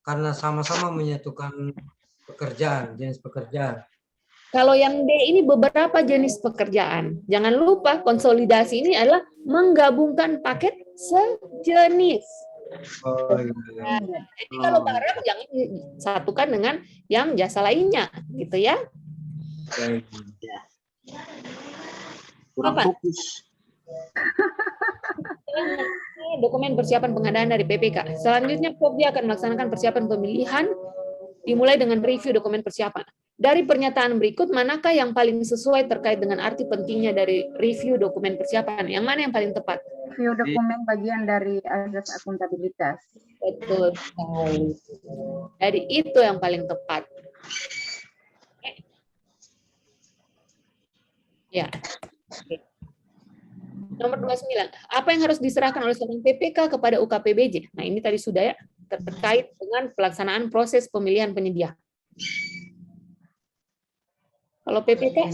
karena sama-sama menyatukan pekerjaan, jenis pekerjaan?
Kalau yang D ini beberapa jenis pekerjaan. Jangan lupa konsolidasi ini adalah menggabungkan paket sejenis.
Oh, iya.
Jadi kalau barang jangan disatukan dengan yang jasa lainnya, gitu ya.
Kurang
Apa?
fokus.
Dokumen persiapan pengadaan dari PPK. Selanjutnya Popja akan melaksanakan persiapan pemilihan dimulai dengan review dokumen persiapan. Dari pernyataan berikut, manakah yang paling sesuai terkait dengan arti pentingnya dari review dokumen persiapan? Yang mana yang paling tepat?
Review dokumen bagian dari azas akuntabilitas.
Betul. Jadi itu yang paling tepat. Ya. Nomor 29. Apa yang harus diserahkan oleh seorang PPK kepada UKPBJ? Nah, ini tadi sudah ya, terkait dengan pelaksanaan proses pemilihan penyedia. Kalau PPK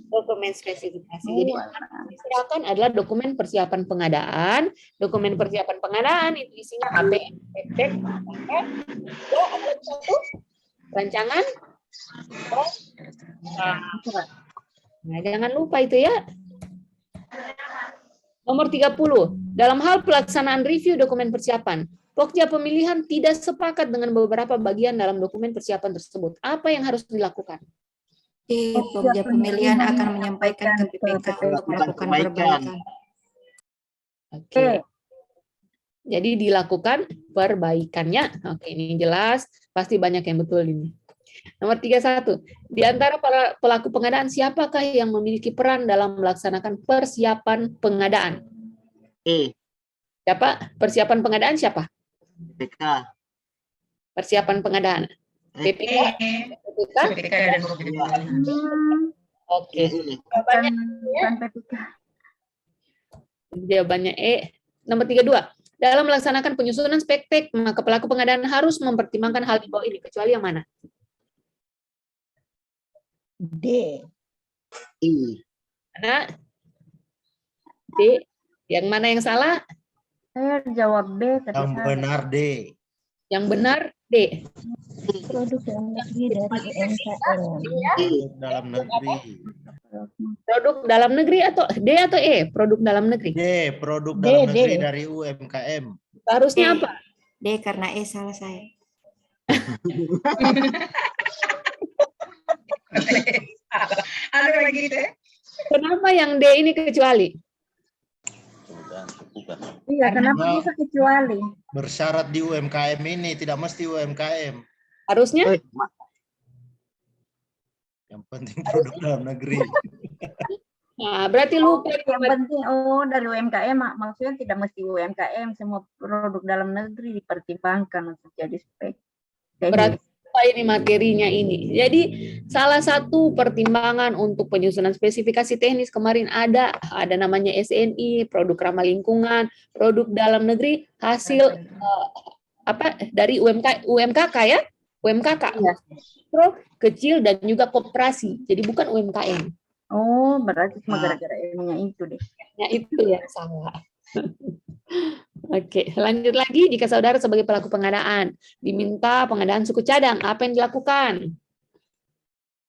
dokumen spesifikasi. Jadi yang diserahkan adalah dokumen persiapan pengadaan. Dokumen persiapan pengadaan itu isinya APM, rancangan. Nah, jangan lupa itu ya. Nomor 30. Dalam hal pelaksanaan review dokumen persiapan, Pokja pemilihan tidak sepakat dengan beberapa bagian dalam dokumen persiapan tersebut. Apa yang harus dilakukan?
Pokja pemilihan akan menyampaikan ke PPK untuk melakukan perbaikan.
Oke. Jadi dilakukan perbaikannya. Oke, ini jelas. Pasti banyak yang betul ini. Nomor 31. Di antara para pelaku pengadaan, siapakah yang memiliki peran dalam melaksanakan persiapan pengadaan? Siapa? Persiapan pengadaan siapa?
PPK.
Persiapan pengadaan. PPK.
PPK dan
Oke. Jawabannya Jawabannya E. Nomor 32. Dalam melaksanakan penyusunan spektek, maka pelaku pengadaan harus mempertimbangkan hal di bawah ini, kecuali yang mana?
D.
Mana? D. Yang mana yang salah?
Saya jawab B.
Yang benar D.
Yang benar D.
Produk dalam negeri dari UMKM.
Dalam negeri.
Produk dalam negeri atau D atau E? Produk dalam negeri.
D. Produk dalam
D.
negeri dari UMKM.
Harusnya apa?
D karena E salah saya.
Ada lagi deh.
Kenapa yang D ini kecuali?
Iya, kenapa bisa kecuali?
Bersyarat di UMKM ini, tidak mesti UMKM.
Harusnya?
Yang penting produk dalam negeri.
Nah, berarti lupa.
Yang penting, dari UMKM, maksudnya tidak mesti UMKM, semua produk dalam negeri dipertimbangkan untuk jadi spek.
apa ini materinya ini. Jadi salah satu pertimbangan untuk penyusunan spesifikasi teknis kemarin ada namanya SNI, produk ramah lingkungan, produk dalam negeri, hasil dari UMKK ya, UMKK, mikro, kecil dan juga koperasi. Jadi bukan UMKM.
Oh, berarti cuma gara-gara M-nya itu deh.
Ya itu yang salah. Oke, lanjut lagi. Jika saudara sebagai pelaku pengadaan diminta pengadaan suku cadang, apa yang dilakukan?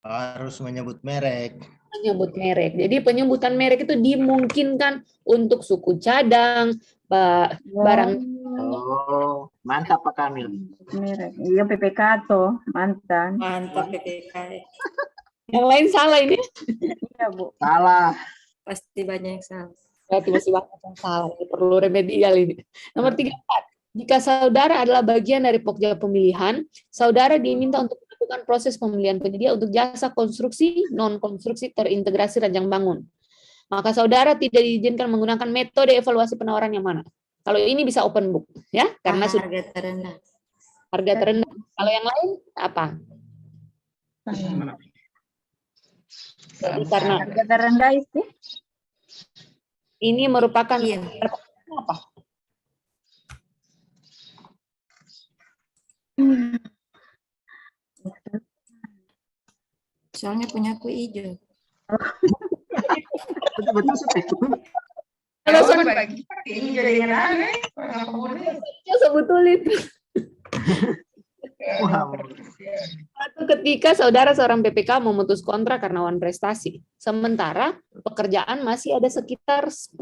Harus menyebut merek.
Menyebut merek. Jadi penyebutan merek itu dimungkinkan untuk suku cadang, barang.
Oh, mantap Pak Kamil.
Merek. Iya PPK tuh, mantan.
Mantap PPK.
Yang lain salah ini.
Iya, Bu.
Salah.
Pasti banyak yang salah.
Berarti masih banyak yang salah. Ini perlu remedial ini. Nomor 34. Jika saudara adalah bagian dari pokja pemilihan, saudara diminta untuk melakukan proses pemilihan penyedia untuk jasa konstruksi, non-konstruksi terintegrasi ranjang bangun. Maka saudara tidak diizinkan menggunakan metode evaluasi penawaran yang mana? Kalau ini bisa open book, ya, karena sudah
Harga terendah.
harga terendah. Kalau yang lain apa? Jadi karena
Harga terendah itu
ini merupakan apa?
Soalnya punya aku hijau.
Betul sih.
Kalau sebetulnya Suatu ketika saudara seorang PPK memutus kontrak karena wan prestasi, sementara pekerjaan masih ada sekitar 10%.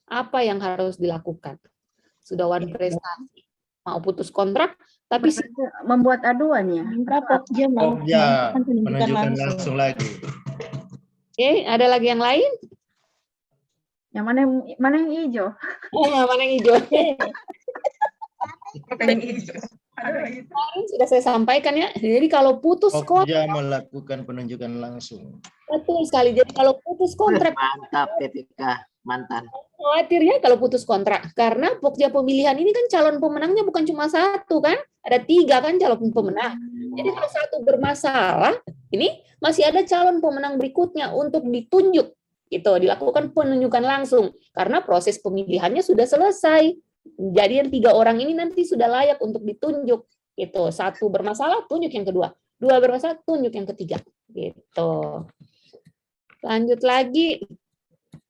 Apa yang harus dilakukan? Sudah wan prestasi, mau putus kontrak, tapi
membuat aduan ya.
Pokja mau
Ya,
penunjukan
penunjukan langsung lagi.
Oke, ada lagi yang lain?
Yang mana yang hijau?
Mana yang hijau? Kemarin sudah saya sampaikan ya. Jadi kalau putus kontrak,
Pokja melakukan penunjukan langsung.
betul sekali. Jadi kalau putus kontrak,
Mantap PPK, mantan.
khawatir ya kalau putus kontrak. Karena pokja pemilihan ini kan calon pemenangnya bukan cuma satu kan, ada 3 kan calon pemenang. Jadi kalau satu bermasalah, ini masih ada calon pemenang berikutnya untuk ditunjuk. Gitu, dilakukan penunjukan langsung karena proses pemilihannya sudah selesai. Jadi yang 3 orang ini nanti sudah layak untuk ditunjuk. Gitu. 1 bermasalah, tunjuk yang kedua. 2 bermasalah, tunjuk yang ketiga. Gitu. Lanjut lagi.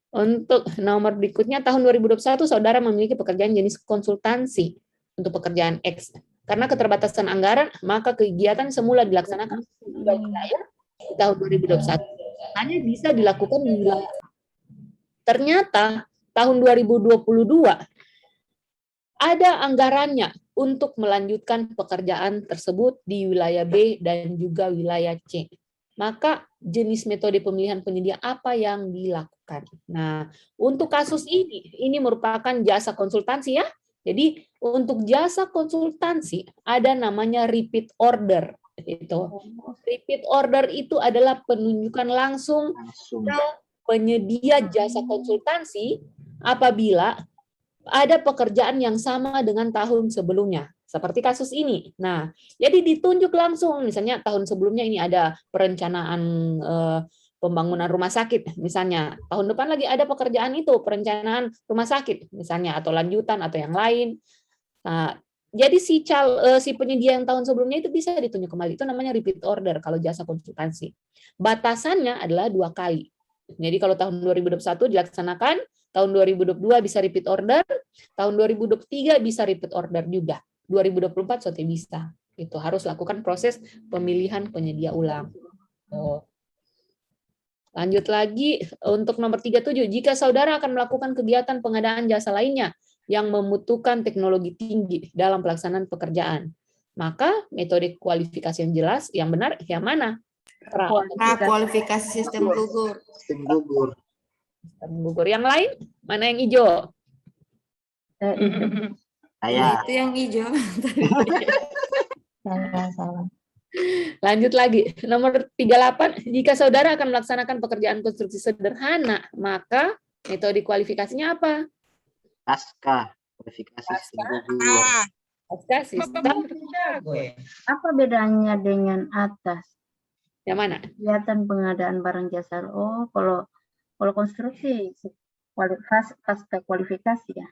Untuk nomor berikutnya, tahun 2021 saudara memiliki pekerjaan jenis konsultansi untuk pekerjaan X. Karena keterbatasan anggaran, maka kegiatan semula dilaksanakan di wilayah di tahun 2021. Hanya bisa dilakukan di wilayah. Ternyata tahun 2022 ada anggarannya untuk melanjutkan pekerjaan tersebut di wilayah B dan juga wilayah C. Maka jenis metode pemilihan penyedia apa yang dilakukan? Nah, untuk kasus ini merupakan jasa konsultansi ya. Jadi untuk jasa konsultansi ada namanya repeat order. Itu repeat order itu adalah penunjukan langsung ke penyedia jasa konsultansi apabila ada pekerjaan yang sama dengan tahun sebelumnya, seperti kasus ini. Nah, jadi ditunjuk langsung, misalnya tahun sebelumnya ini ada perencanaan pembangunan rumah sakit, misalnya tahun depan lagi ada pekerjaan itu perencanaan rumah sakit, misalnya atau lanjutan atau yang lain. Nah, jadi si penyedia yang tahun sebelumnya itu bisa ditunjuk kembali. Itu namanya repeat order kalau jasa konsultansi. Batasannya adalah 2 kali. Jadi kalau tahun 2021 dilaksanakan, tahun 2022 bisa repeat order, tahun 2023 bisa repeat order juga. 2024 sudah bisa. Itu harus lakukan proses pemilihan penyedia ulang. Lanjut lagi untuk nomor 37, jika saudara akan melakukan kegiatan pengadaan jasa lainnya yang membutuhkan teknologi tinggi dalam pelaksanaan pekerjaan, maka metode kualifikasi yang jelas, yang benar, yang mana?
Kualifikasi sistem gugur.
Sistem gugur.
Sistem gugur. Yang lain, mana yang hijau?
Saya.
Itu yang hijau.
Salah.
Lanjut lagi. Nomor 38, jika saudara akan melaksanakan pekerjaan konstruksi sederhana, maka metode kualifikasinya apa?
Pasca kualifikasi sistem gugur.
Pasca sistem
Apa bedanya dengan atas?
yang mana?
Kegiatan pengadaan barang jasa. Oh, kalau konstruksi pasca kualifikasi ya.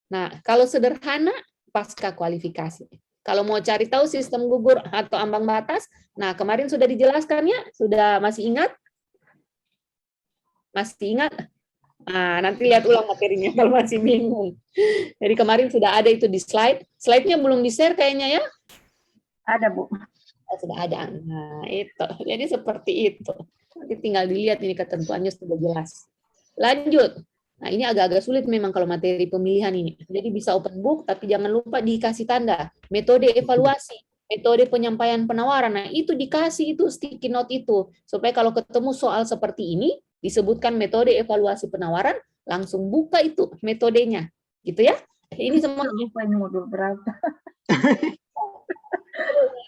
Nah, kalau sederhana pasca kualifikasi. Kalau mau cari tahu sistem gugur atau ambang batas, nah kemarin sudah dijelaskan ya, sudah masih ingat? Masih ingat? Nah, nanti lihat ulang materinya kalau masih bingung. Jadi kemarin sudah ada itu di slide. Slide-nya belum di-share kayaknya ya?
Ada, Bu.
Oh, sudah ada. Nah, itu. Jadi seperti itu. Nanti tinggal dilihat ini ketentuannya sudah jelas. Lanjut. Nah, ini agak-agak sulit memang kalau materi pemilihan ini. Jadi bisa open book, tapi jangan lupa dikasih tanda. Metode evaluasi, metode penyampaian penawaran. Nah, itu dikasih itu sticky note itu. Supaya kalau ketemu soal seperti ini, disebutkan metode evaluasi penawaran, langsung buka itu metodenya. Gitu ya. Ini semua.
Lupa ini modul berapa.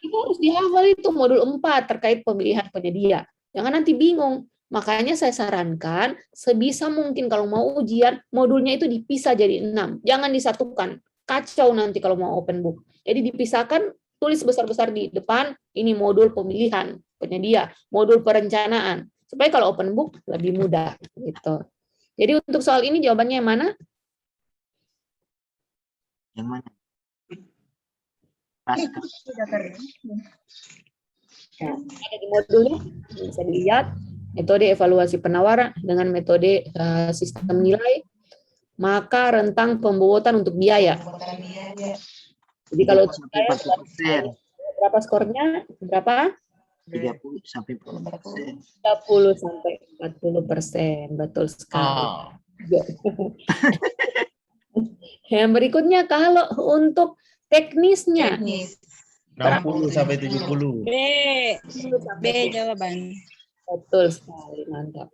Itu harus dihafal itu modul 4 terkait pemilihan penyedia. Jangan nanti bingung. Makanya saya sarankan sebisa mungkin kalau mau ujian modulnya itu dipisah jadi 6. Jangan disatukan. Kacau nanti kalau mau open book. Jadi dipisahkan, tulis besar-besar di depan ini modul pemilihan penyedia, modul perencanaan. Supaya kalau open book lebih mudah gitu. Jadi untuk soal ini jawabannya yang mana?
Yang mana?
Ada di modulnya, bisa dilihat. Metode evaluasi penawaran dengan metode sistem nilai, maka rentang pembuatan untuk biaya. Jadi kalau berapa skornya? Berapa?
30 sampai 40%.
30 sampai 40%, betul sekali. Yang berikutnya kalau untuk teknisnya.
60 sampai 70.
B jawaban.
Betul sekali, mantap.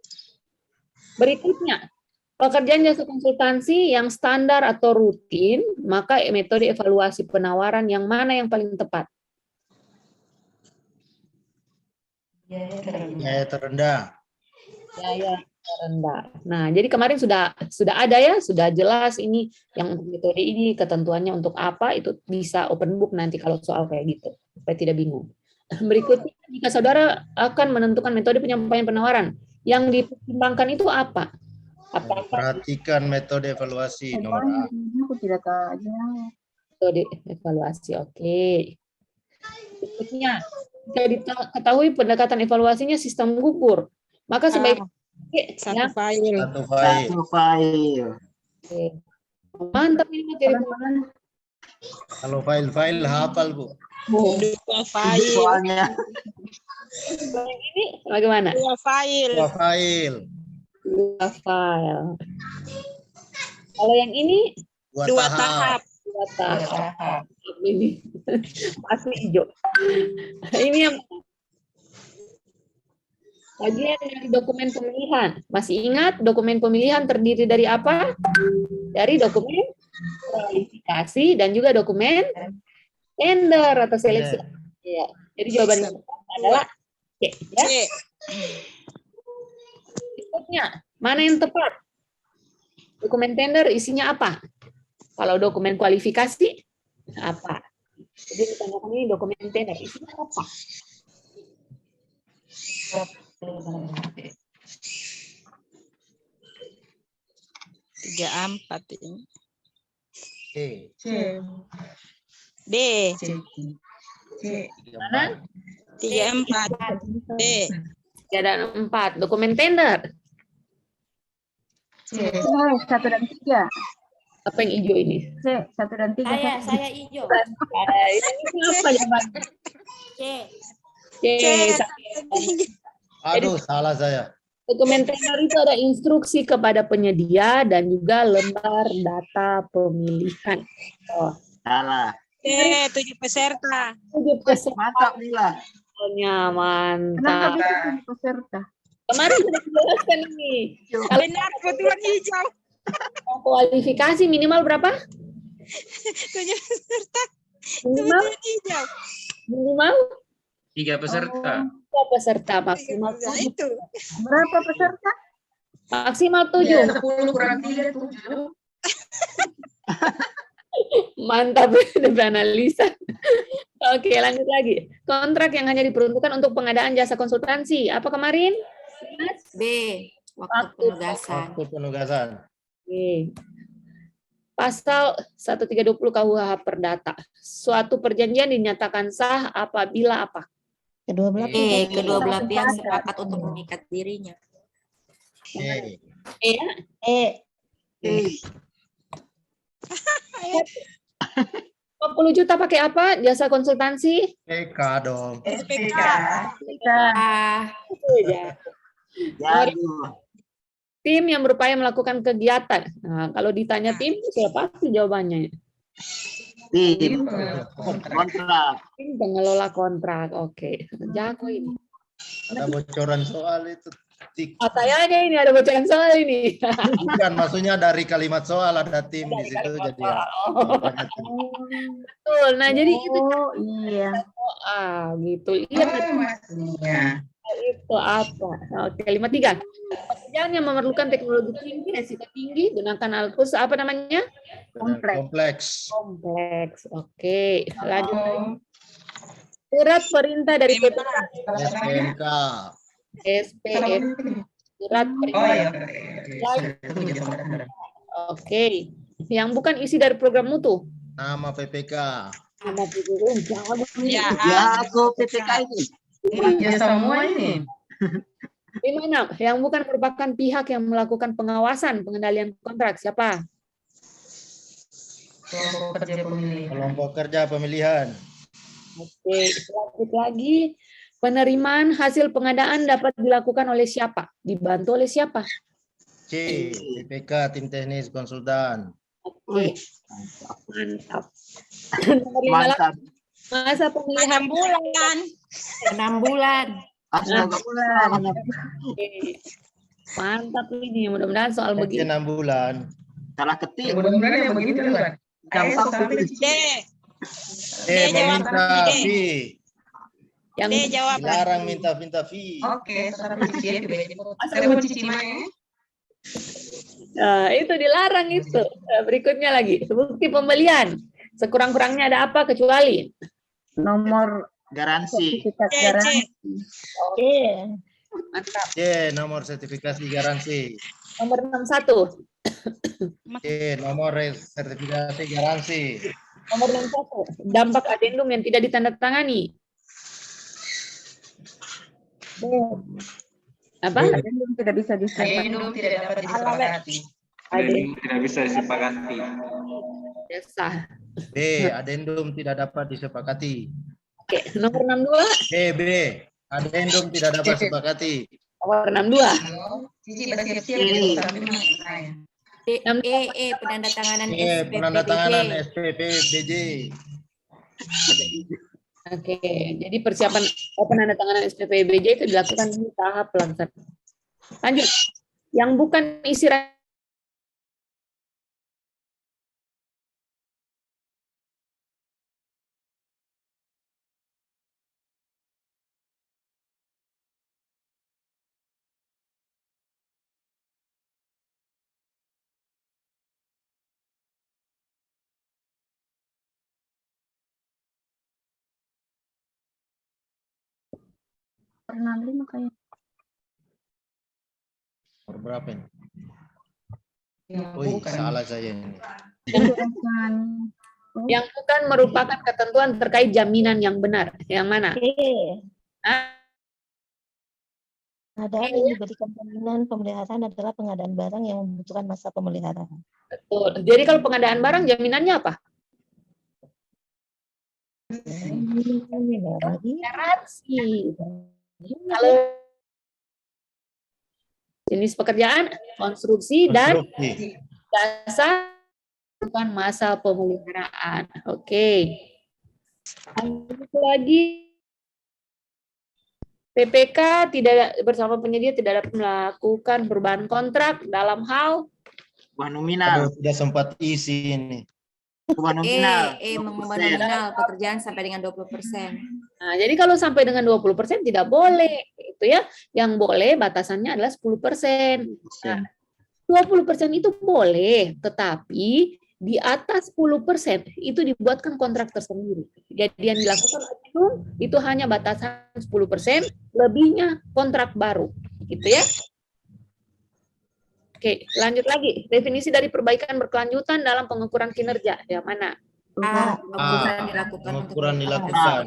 Berikutnya, pekerjaan jasa konsultansi yang standar atau rutin, maka metode evaluasi penawaran yang mana yang paling tepat?
Biaya terendah.
Biaya terendah. Nah, jadi kemarin sudah ada ya, sudah jelas ini yang untuk metode ini ketentuannya untuk apa, itu bisa open book nanti kalau soal kayak gitu, supaya tidak bingung. Berikutnya, jika saudara akan menentukan metode penyampaian penawaran, yang dipertimbangkan itu apa?
Perhatikan metode evaluasi nomor A.
Aku tidak tahu aja.
Metode evaluasi, oke. Berikutnya, jika diketahui pendekatan evaluasinya sistem gugur, maka sebaiknya
Satu file.
Satu file.
Oke. Mantap ini materi.
Kalau file hafal, Bu.
Dua file.
Soalnya.
Ini bagaimana?
Dua file.
Dua file.
Dua file. Kalau yang ini?
Dua tahap.
Dua tahap. Ini masih hijau. Ini yang bagian dari dokumen pemilihan. Masih ingat dokumen pemilihan terdiri dari apa? Dari dokumen kualifikasi dan juga dokumen tender atau seleksi. Ya. Jadi jawabannya adalah C. Ya. Berikutnya, mana yang tepat? Dokumen tender isinya apa? Kalau dokumen kualifikasi apa? Jadi ditanyakan ini dokumen tender isinya apa?
34 ini.
C.
D.
Mana?
34. D.
3 dan 4. Dokumen tender.
C. 1 dan 3.
Apa yang hijau ini?
C. 1 dan 3.
Saya hijau.
Ini apa jawabannya?
C.
C.
Aduh, salah saya.
Dokumen tender itu ada instruksi kepada penyedia dan juga lembar data pemilihan. Oh,
Salah.
C. 7 peserta.
7 peserta.
Mantap, Lila.
Mantap.
Kenapa bisa peserta?
Kemarin sudah dijelaskan ini. Kalau
Benar, kebetulan hijau.
kualifikasi minimal berapa?
7 peserta.
Minimal?
Kebetulan hijau.
Minimal?
3 peserta.
3 peserta maksimal 7.
Itu.
Berapa peserta?
Maksimal 7.
10 kurang 3, 7.
Mantap, udah beranalisa. Oke, lanjut lagi. Kontrak yang hanya diperuntukkan untuk pengadaan jasa konsultansi. Apa kemarin?
B. Waktu penugasan.
Waktu penugasan.
Oke. Pasal 1320 KUH Perdata. Suatu perjanjian dinyatakan sah apabila apa?
Kedua belah pihak sepakat untuk mengikat dirinya.
E.
Ya? 50 juta pakai apa? Jasa konsultansi?
PK dong.
SPK.
Tim yang berupaya melakukan kegiatan. Nah, kalau ditanya tim, siapa pasti jawabannya?
Tim. Kontrak.
Tim pengelola kontrak. Oke, jago ini.
Ada bocoran soal itu.
Kayaknya ini ada bocoran soal ini.
Bukan, maksudnya dari kalimat soal ada tim di situ jadi ya.
Betul. Nah, jadi itu
Iya.
gitu. Iya,
Maksudnya.
itu apa? Oke, 53. Pekerjaan yang memerlukan teknologi tinggi, resiko tinggi, gunakan alat khusus apa namanya?
Kompleks.
Kompleks. Oke, lanjut. Surat perintah dari PPK.
SPMK.
SPM. Surat perintah. Oke. Yang bukan isi dari program mutu.
Nama PPK.
Nama PPK.
Jago PPK ini.
Iya semua ini.
Di mana? Yang bukan merupakan pihak yang melakukan pengawasan pengendalian kontrak. Siapa?
Kelompok kerja pemilihan.
Oke, lanjut lagi. Penerimaan hasil pengadaan dapat dilakukan oleh siapa? Dibantu oleh siapa?
C. PPK, tim teknis konsultan.
Oke, mantap. Nomor 58. Masa pemilihan
6 bulan.
6 bulan.
Oke. Mantap ini, mudah-mudahan soal begini.
6 bulan.
Salah ketik.
Mudah-mudahan yang begitu kan.
D.
Meminta fee.
Yang
D jawab.
Dilarang minta fee.
Oke, sekarang cuci saya mau cuci mana?
Itu dilarang itu. Berikutnya lagi, bukti pembelian. Sekurang-kurangnya ada apa kecuali
Nomor
Garansi.
sertifikat
C.
garansi. Oke.
mantap.
C. Nomor sertifikasi garansi.
Nomor 61.
C. Nomor sertifikasi garansi.
Nomor 61. Dampak adendum yang tidak ditandatangani. Apa?
Adendum tidak bisa disepakati.
Adendum tidak dapat disepakati.
Adendum
Tidak bisa disepakati.
sah.
B. Adendum tidak dapat disepakati.
Oke, nomor 62.
B. Adendum tidak dapat disepakati.
Nomor 62.
Cici pada siap-siap.
Penandatanganan
Penandatanganan SPPBJ.
Oke, jadi persiapan penandatanganan SPPBJ itu dilakukan di tahap pelaksanaan. Lanjut. Yang bukan isi
Pernah lima kayak.
Nomor berapa ini? Wih, salah saya ini.
yang bukan merupakan ketentuan terkait jaminan yang benar. Yang mana?
Pengadaan yang diberikan jaminan pemeliharaan adalah pengadaan barang yang membutuhkan masa pemeliharaan.
Betul. Jadi kalau pengadaan barang jaminannya apa? Garansi. Kalau jenis pekerjaan, konstruksi dan jasa bukan masa pemeliharaan. Oke. Lanjut lagi. PPK tidak bersama penyedia tidak dapat melakukan perubahan kontrak dalam hal
Ubah nominal.
Aduh, sudah sempat isi ini.
Ubah nominal.
Mengubah nominal pekerjaan sampai dengan 20%.
Nah, jadi kalau sampai dengan 20% tidak boleh, itu ya. Yang boleh batasannya adalah 10%. Nah, 20% itu boleh, tetapi di atas 10% itu dibuatkan kontrak tersendiri. Jadi yang dilakukan itu hanya batasan 10%, lebihnya kontrak baru, gitu ya. Oke, lanjut lagi. Definisi dari perbaikan berkelanjutan dalam pengukuran kinerja. Yang mana?
A. Pengukuran dilakukan untuk
pengukuran
perbaikan
dilakukan.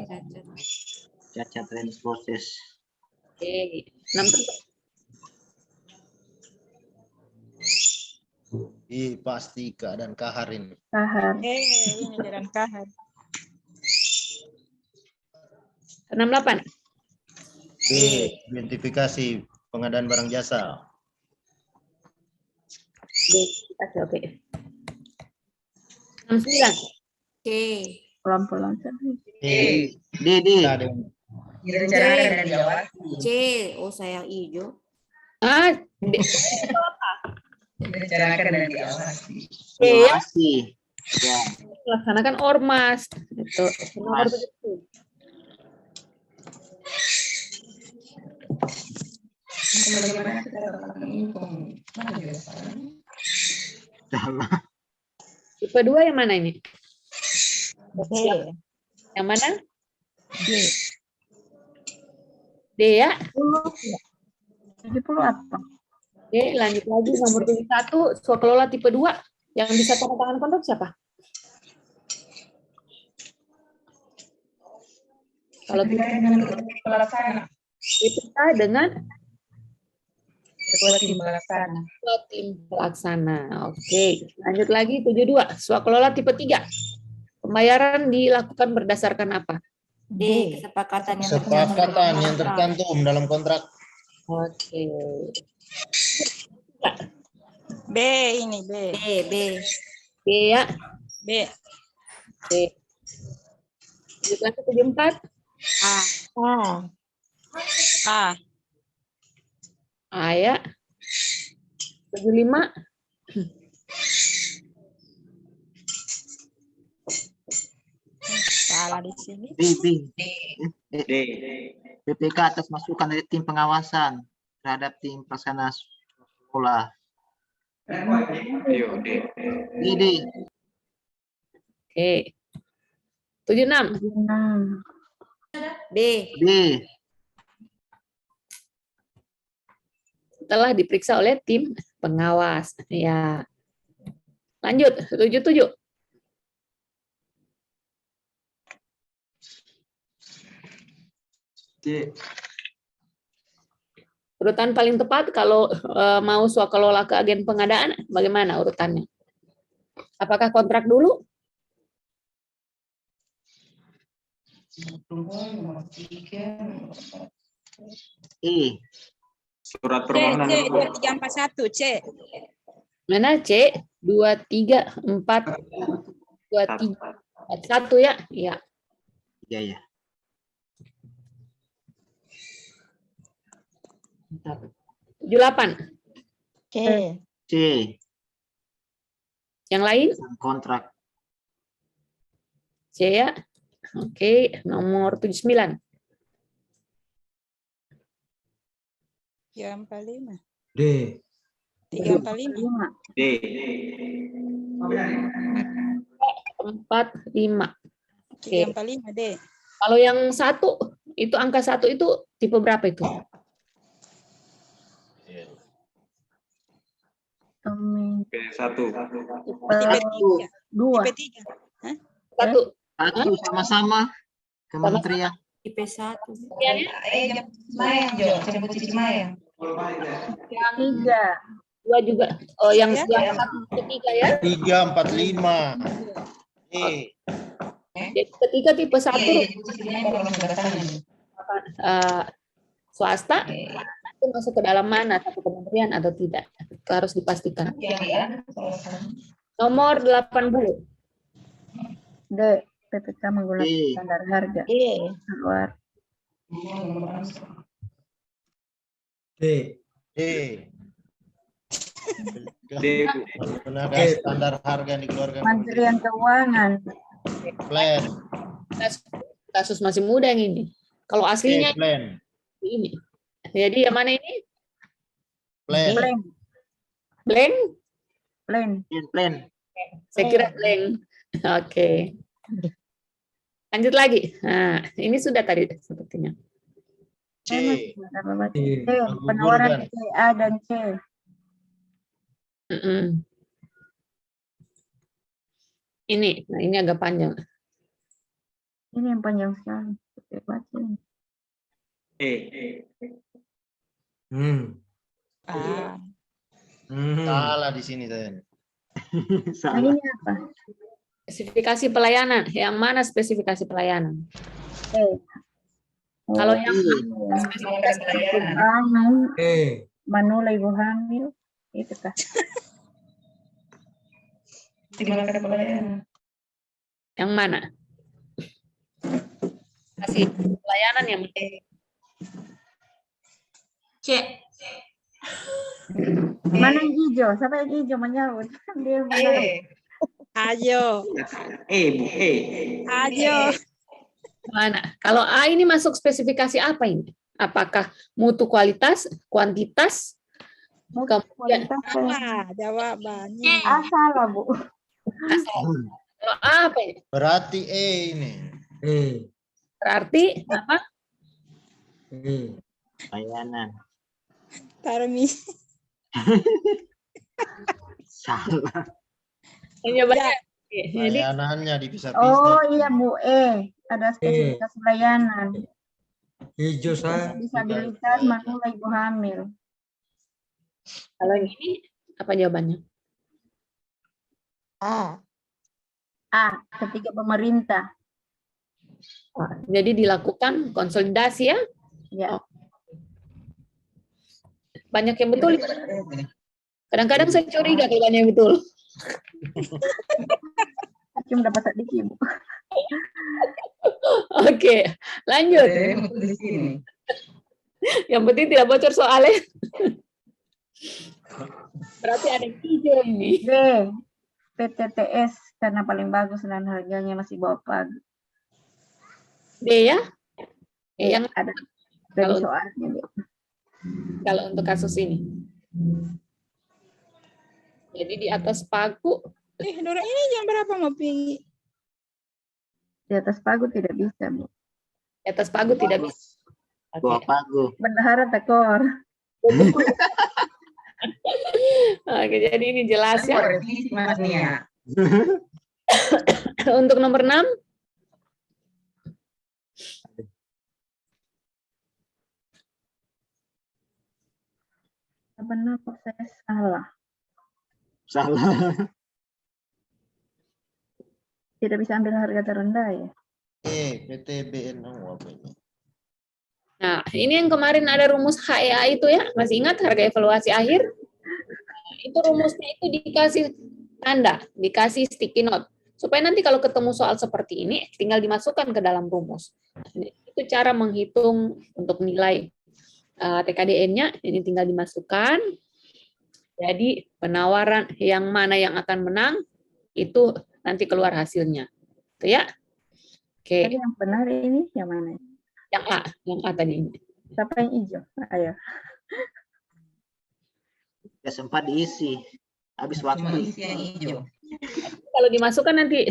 Cacat teknis proses.
Oke. 6.
Pasti keadaan kahar ini.
Kahar.
Ini dan kahar.
68.
B. Identifikasi pengadaan barang jasa.
Oke. 69.
C.
Pelan-pelan.
D.
Direncanakan dan diawasi.
C. Oh, saya yang hijau.
Direncanakan dan diawasi.
Diawasi. Ya.
Laksanakan ormas. Itu nomor 7.
Bagaimana kita melakukan ini?
Tipe 2 yang mana ini?
D.
Yang mana?
D.
D ya?
70 apa?
Oke, lanjut lagi nomor 71, swakelola tipe 2 yang bisa tanda tangan kontrak siapa? Kalau
pelaksana.
kita dengan
Ketua tim pelaksana.
ketua tim pelaksana. Oke, lanjut lagi 72, swakelola tipe 3. Pembayaran dilakukan berdasarkan apa?
D. Kesepakatan yang
Kesepakatan yang tercantum dalam kontrak.
Oke.
B ini B.
B.
B ya.
B.
B. Lanjut lagi 74.
A.
A.
A ya. 75.
Salah di sini.
D. PPK atas masukan dari tim pengawasan terhadap tim pelaksana sekolah. D.
Oke. 76.
B.
Setelah diperiksa oleh tim pengawas. Ya. Lanjut, 77. Urutan paling tepat kalau mau swakelola ke agen pengadaan, bagaimana urutannya? Apakah kontrak dulu?
E.
Surat
C,
permohonan.
2341 C.
Mana C? 23, 4, 23, 41 ya? Iya.
Iya.
78.
C.
Yang lain?
Kontrak.
C ya. Oke, nomor 79.
Yang 45.
D.
345.
D.
45. Oke.
345 D.
Kalau yang 1 itu angka 1 itu tipe berapa itu?
Oke, 1.
Tipe 3.
2.
Tipe 3. Hah?
1.
Satu sama-sama kementerian.
Tipe 1.
Yang Cimayang.
Yang
3.
2 juga. Oh, yang
Ya.
yang 1 ketiga ya.
345.
Jadi ketika tipe 1 swasta itu masuk ke dalam mana, satu kementerian atau tidak, itu harus dipastikan. Nomor 80.
D. PPK menggunakan standar harga. Keluar.
D.
Menggunakan standar harga yang dikeluarkan.
Kementerian Keuangan.
Plan.
Kasus masih muda yang ini. Kalau aslinya
Plan.
ini. Jadi yang mana ini?
Plan.
Plan.
Blank?
Plan.
Plan.
Saya kira blank. Oke. Lanjut lagi. Nah, ini sudah tadi sepertinya.
C.
Penawaran C, A dan C.
Ini, nah ini agak panjang.
Ini yang panjang sekali. Oke, baca ini.
Salah di sini saya.
Nah, ini apa?
Spesifikasi pelayanan. Yang mana spesifikasi pelayanan? Kalau yang spesifikasi pelayanan.
Manula ibu hamil. Itu kah?
Yang mana? Kasih pelayanan yang
C.
Mana yang hijau? Siapa yang hijau menyaut? Dia menyaut.
Ayo.
Bu.
Ayo.
Mana? Kalau A ini masuk spesifikasi apa ini? Apakah mutu kualitas, kuantitas? Kemudian
Apa jawabannya?
Asal lah, Bu.
kalau A apa ini?
Berarti E ini.
Berarti apa?
Pelayanan.
Tarmi.
Salah.
Jawabannya. Jadi
Layanannya dipisah-pisah.
Oh iya Bu, ada spesifikasi pelayanan.
Hijau saya.
Disabilitas manula ibu hamil.
kalau yang ini apa jawabannya?
A, ketiga pemerintah.
Jadi dilakukan konsolidasi ya?
Ya.
Banyak yang betul. Kadang-kadang saya curiga kalau banyak yang betul.
Hakim dapat sedikit, Bu.
Oke, lanjut. Yang penting tidak bocor soalnya. Berarti ada yang hijau ini.
B, PTTS karena paling bagus dan harganya masih bawah pagu.
D ya? Yang
ada dari soalnya. Bu.
Kalau untuk kasus ini. Jadi di atas pagu.
Dora ini jam berapa mau pergi?
Di atas pagu tidak bisa, Bu.
Di atas pagu tidak bisa.
Bawah pagu.
Bendahara tekor.
Oke, jadi ini jelas ya. Untuk nomor 6.
Benar kok saya salah.
Salah.
Tidak bisa ambil harga terendah ya.
PTBNO apa ini?
Nah, ini yang kemarin ada rumus HEA itu ya. Masih ingat harga evaluasi akhir? Itu rumusnya itu dikasih tanda, dikasih sticky note. Supaya nanti kalau ketemu soal seperti ini, tinggal dimasukkan ke dalam rumus. Itu cara menghitung untuk nilai TKDN-nya, ini tinggal dimasukkan. Jadi penawaran yang mana yang akan menang, itu nanti keluar hasilnya. Itu ya. Oke.
Jadi yang benar ini yang mana?
Yang A tadi ini.
Siapa yang hijau? Ayo.
Ya sempat diisi. Habis waktu.
Yang hijau.
Kalau dimasukkan nanti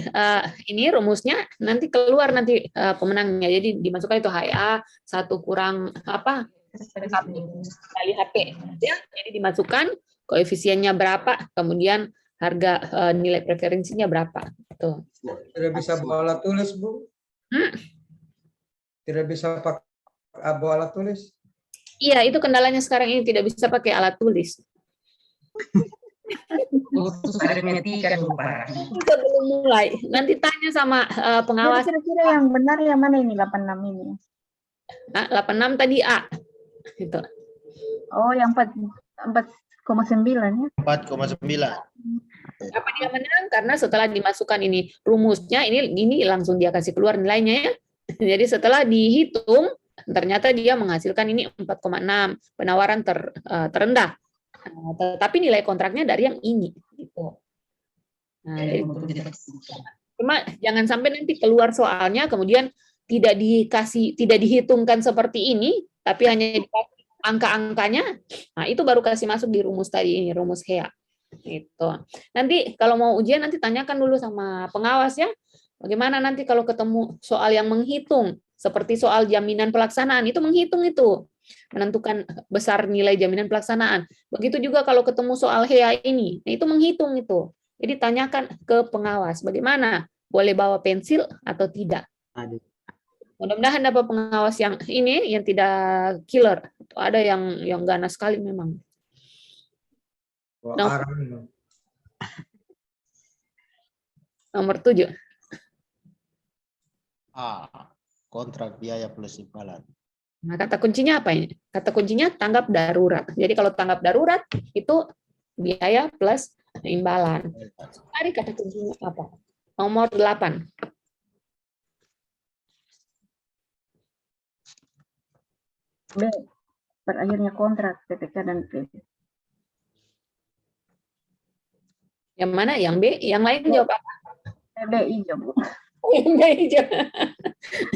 ini rumusnya nanti keluar nanti pemenangnya. Jadi dimasukkan itu HA 1 kurang apa? Kali HP. Ya, jadi dimasukkan koefisiennya berapa, kemudian harga nilai preferensinya berapa. Tuh.
Tidak bisa bawa alat tulis, Bu? Tidak bisa pakai bawa alat tulis?
Iya, itu kendalanya sekarang ini tidak bisa pakai alat tulis. Kita belum mulai. Nanti tanya sama pengawas.
Kira-kira yang benar yang mana ini 86 ini?
86 tadi A. Gitu.
Oh, yang 4,9 ya?
4,9.
Apa dia menang? Karena setelah dimasukkan ini rumusnya, ini langsung dia kasih keluar nilainya ya. Jadi setelah dihitung, ternyata dia menghasilkan ini 4,6, penawaran terendah. Tetapi nilai kontraknya dari yang ini. Gitu. Nah, cuma jangan sampai nanti keluar soalnya, kemudian tidak dihitungkan seperti ini, tapi hanya dikasih angka-angkanya. Nah, itu baru kasih masuk di rumus tadi ini, rumus HEA. Itu. Nanti kalau mau ujian nanti tanyakan dulu sama pengawas ya. Bagaimana nanti kalau ketemu soal yang menghitung seperti soal jaminan pelaksanaan itu menghitung itu menentukan besar nilai jaminan pelaksanaan. Begitu juga kalau ketemu soal HEA ini, itu menghitung itu. Jadi tanyakan ke pengawas bagaimana boleh bawa pensil atau tidak. Mudah-mudahan dapat pengawas yang ini yang tidak killer. Ada yang ganas sekali memang. Nomor 7.
Kontrak biaya plus imbalan.
Nah, kata kuncinya apa ini? Kata kuncinya tanggap darurat. Jadi kalau tanggap darurat itu biaya plus imbalan. Cari kata kuncinya apa? Nomor 8.
B. Berakhirnya kontrak PPK dan PB.
Yang mana? Yang B? Yang lain jawab apa?
PB hijau, Bu.
Yang B hijau.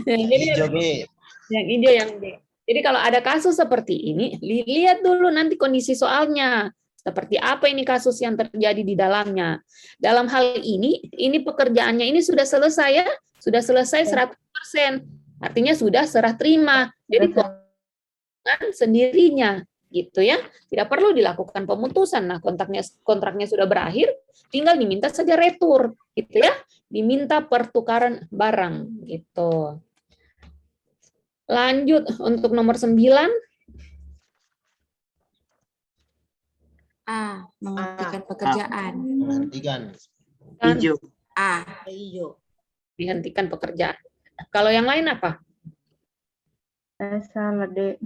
Jadi
Hijau B.
yang hijau yang B. Jadi kalau ada kasus seperti ini, lihat dulu nanti kondisi soalnya. Seperti apa ini kasus yang terjadi di dalamnya. Dalam hal ini pekerjaannya ini sudah selesai ya. Sudah selesai 100%. Artinya sudah serah terima. Jadi sendirinya gitu ya. Tidak perlu dilakukan pemutusan. Nah, kontraknya sudah berakhir, tinggal diminta saja retur gitu ya. Diminta pertukaran barang gitu. Lanjut untuk nomor 9.
A. Menghentikan pekerjaan.
Menghentikan.
Hijau.
A. Hijau.
Dihentikan pekerjaan. Kalau yang lain apa?
Salah D.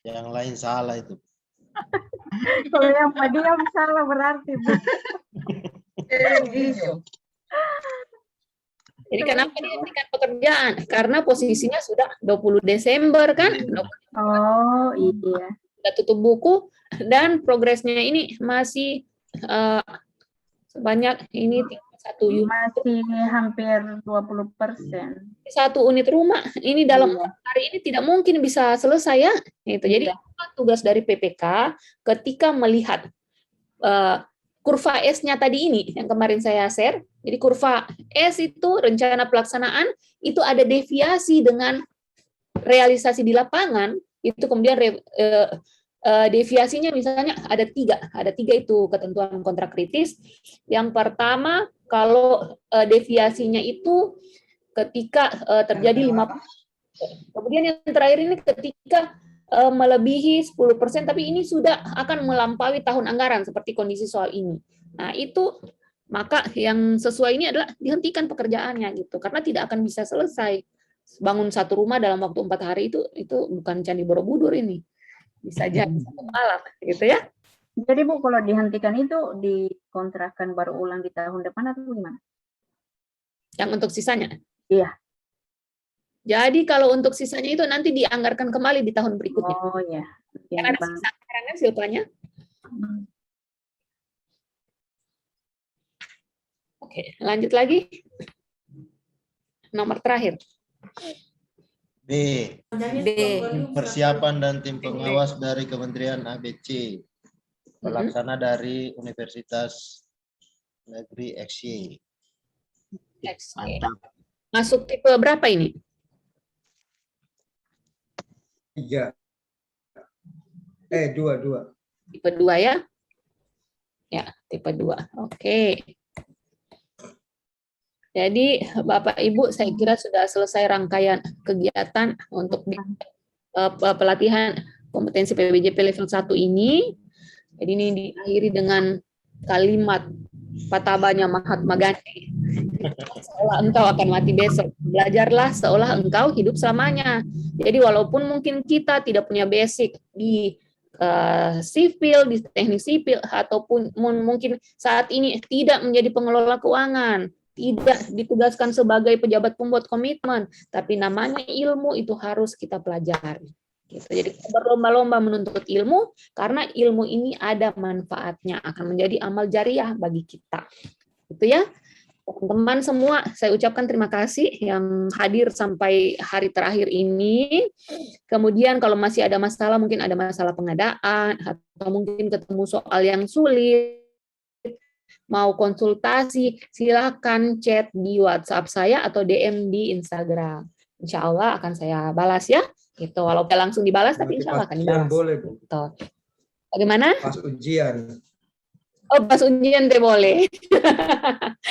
Yang lain salah itu.
Kalau yang diam salah berarti, Bu.
Hijau.
Jadi kenapa dihentikan pekerjaan? Karena posisinya sudah 20 Desember kan?
Oh iya.
Sudah tutup buku dan progresnya ini masih sebanyak ini 1 unit.
Masih hampir 20%.
1 unit rumah ini dalam hari ini tidak mungkin bisa selesai ya. Itu. Jadi tugas dari PPK ketika melihat kurva S-nya tadi ini yang kemarin saya share. Jadi kurva S itu rencana pelaksanaan itu ada deviasi dengan realisasi di lapangan. Itu kemudian deviasinya misalnya ada 3 itu ketentuan kontrak kritis. Yang pertama kalau deviasinya itu ketika terjadi 50%. Kemudian yang terakhir ini ketika melebihi 10%, tapi ini sudah akan melampaui tahun anggaran seperti kondisi soal ini. Nah itu maka yang sesuai ini adalah dihentikan pekerjaannya gitu, karena tidak akan bisa selesai. Bangun 1 rumah dalam waktu 4 hari itu bukan Candi Borobudur ini. Bisa jadi 1 malam gitu ya.
Jadi Bu, kalau dihentikan itu dikontrakkan baru ulang di tahun depan atau gimana?
Yang untuk sisanya?
Iya.
Jadi kalau untuk sisanya itu nanti dianggarkan kembali di tahun berikutnya.
Oh ya.
Yang ada sisa anggarannya silpanya. Oke, lanjut lagi. Nomor terakhir.
B.
B.
Persiapan dan tim pengawas dari Kementerian ABC. Pelaksana dari Universitas Negeri XY.
Masuk tipe berapa ini?
3. 2.
Tipe 2 ya? Ya, tipe 2. Oke. Jadi Bapak Ibu saya kira sudah selesai rangkaian kegiatan untuk pelatihan kompetensi PBJP level 1 ini. Jadi ini diakhiri dengan kalimat patabanya Mahatma Gandhi. Seolah engkau akan mati besok. Belajarlah seolah engkau hidup selamanya. Jadi walaupun mungkin kita tidak punya basic di sipil, di teknik sipil, ataupun mungkin saat ini tidak menjadi pengelola keuangan, tidak ditugaskan sebagai pejabat pembuat komitmen, tapi namanya ilmu itu harus kita pelajari. Gitu. Jadi berlomba-lomba menuntut ilmu, karena ilmu ini ada manfaatnya, akan menjadi amal jariah bagi kita. Gitu ya. Teman-teman semua, saya ucapkan terima kasih yang hadir sampai hari terakhir ini. Kemudian kalau masih ada masalah, mungkin ada masalah pengadaan, atau mungkin ketemu soal yang sulit, Mau konsultasi, silakan chat di WhatsApp saya atau DM di Instagram. Insya Allah akan saya balas ya. Gitu. Walau langsung dibalas, tapi insya Allah akan dibalas.
Boleh, Bu.
Gitu. Bagaimana?
Pas ujian.
Oh, pas ujian teh boleh.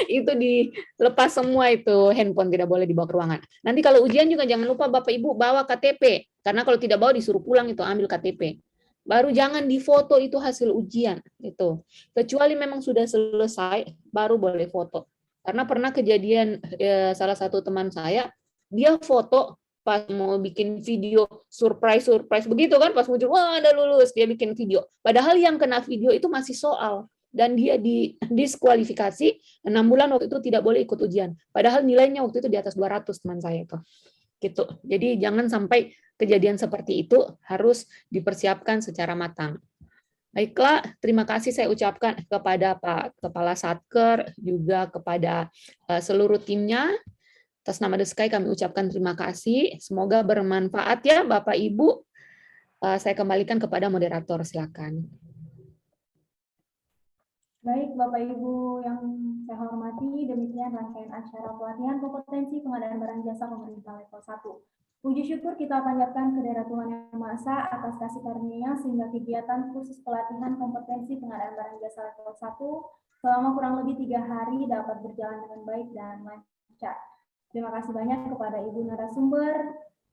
Itu dilepas semua itu, handphone tidak boleh dibawa ke ruangan. Nanti kalau ujian juga jangan lupa Bapak Ibu bawa KTP. Karena kalau tidak bawa disuruh pulang itu ambil KTP. Baru jangan difoto itu hasil ujian itu. Kecuali memang sudah selesai baru boleh foto. Karena pernah kejadian salah satu teman saya, dia foto pas mau bikin video surprise begitu kan, pas muncul wah ada lulus, dia bikin video. Padahal yang kena video itu masih soal dan dia diskualifikasi 6 bulan waktu itu tidak boleh ikut ujian. Padahal nilainya waktu itu di atas 200 teman saya itu. Gitu. Jadi jangan sampai kejadian seperti itu, harus dipersiapkan secara matang. Baiklah, terima kasih saya ucapkan kepada Pak Kepala Satker, juga kepada seluruh timnya. Atas nama The Sky kami ucapkan terima kasih. Semoga bermanfaat ya Bapak Ibu. Saya kembalikan kepada moderator, silakan.
Baik, Bapak Ibu yang saya hormati, demikian rangkaian acara pelatihan kompetensi pengadaan barang jasa pemerintah level 1. Puji syukur kita panjatkan kehadirat Tuhan Yang Maha Esa atas kasih karunia sehingga kegiatan khusus pelatihan kompetensi pengadaan barang jasa level 1 selama kurang lebih 3 hari dapat berjalan dengan baik dan lancar. Terima kasih banyak kepada Ibu narasumber,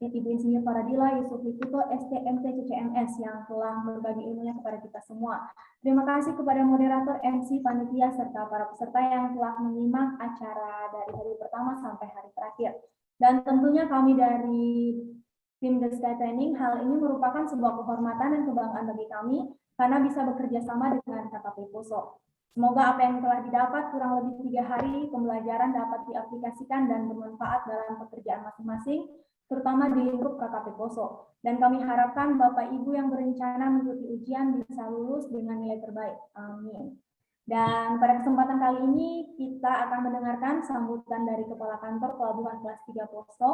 Ibu Insinyur Faradila Yusuf Likuto, STMT CCMS yang telah berbagi ilmunya kepada kita semua. Terima kasih kepada moderator, MC, panitia, serta para peserta yang telah menyimak acara dari hari pertama sampai hari terakhir. Dan tentunya kami dari tim The Sky Training, hal ini merupakan sebuah kehormatan dan kebanggaan bagi kami karena bisa bekerja sama dengan KKP Poso. Semoga apa yang telah didapat kurang lebih 3 hari pembelajaran dapat diaplikasikan dan bermanfaat dalam pekerjaan masing-masing, terutama di lingkup KKP Poso. Dan kami harapkan Bapak Ibu yang berencana mengikuti ujian bisa lulus dengan nilai terbaik. Amin. Dan pada kesempatan kali ini kita akan mendengarkan sambutan dari Kepala Kantor Pelabuhan Kelas 3 Poso,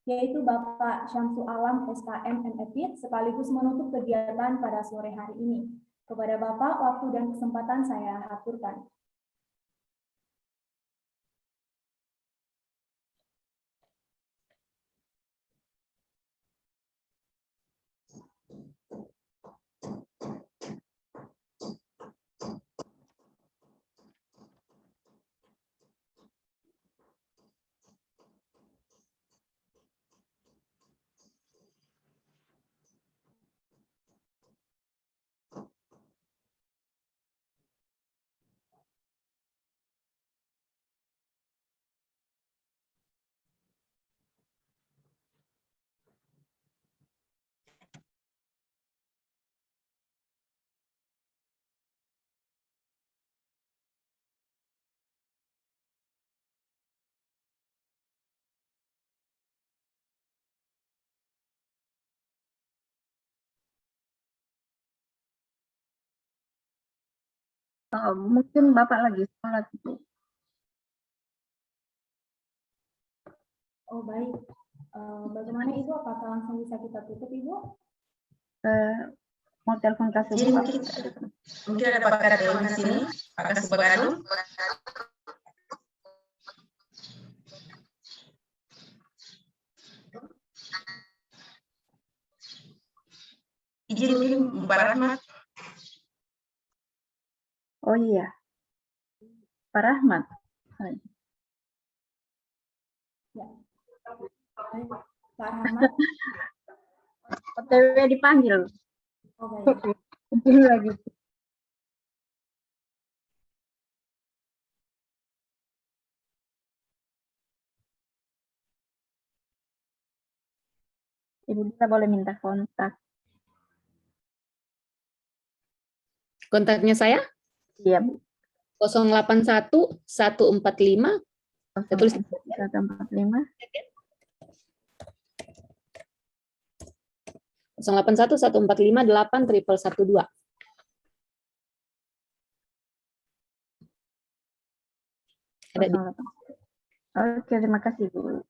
yaitu Bapak Syamsu Alam SKM MFIT, sekaligus menutup kegiatan pada sore hari ini. Kepada Bapak, waktu dan kesempatan saya aturkan.
Mungkin Bapak lagi sholat itu.
Oh baik, bagaimana Ibu? Apakah langsung bisa kita tutup Ibu?
Mau telepon kasih
Mungkin ada Pak Kadang di sini, Pak Kasih Bagadung. Izin mungkin Mbak Rahmat.
Oh iya, Pak Rahmat.
Ya. Pak Rahmat.
OTW dipanggil.
Oh baik.
Lagi. Ibu bisa boleh minta kontak.
Kontaknya saya?
Iya, Bu.
081 145 saya tulis
145
081 145 8 112. Ada di...
Oke, terima kasih Bu.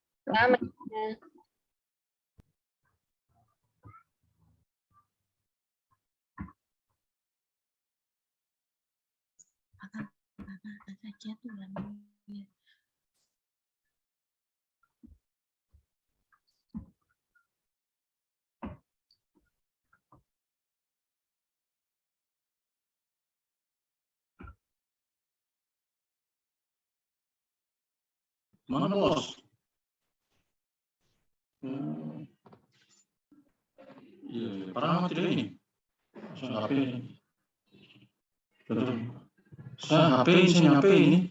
Mana bos? Iya, parah tidak ini. Saya HP ini. Betul. Saya HP ini.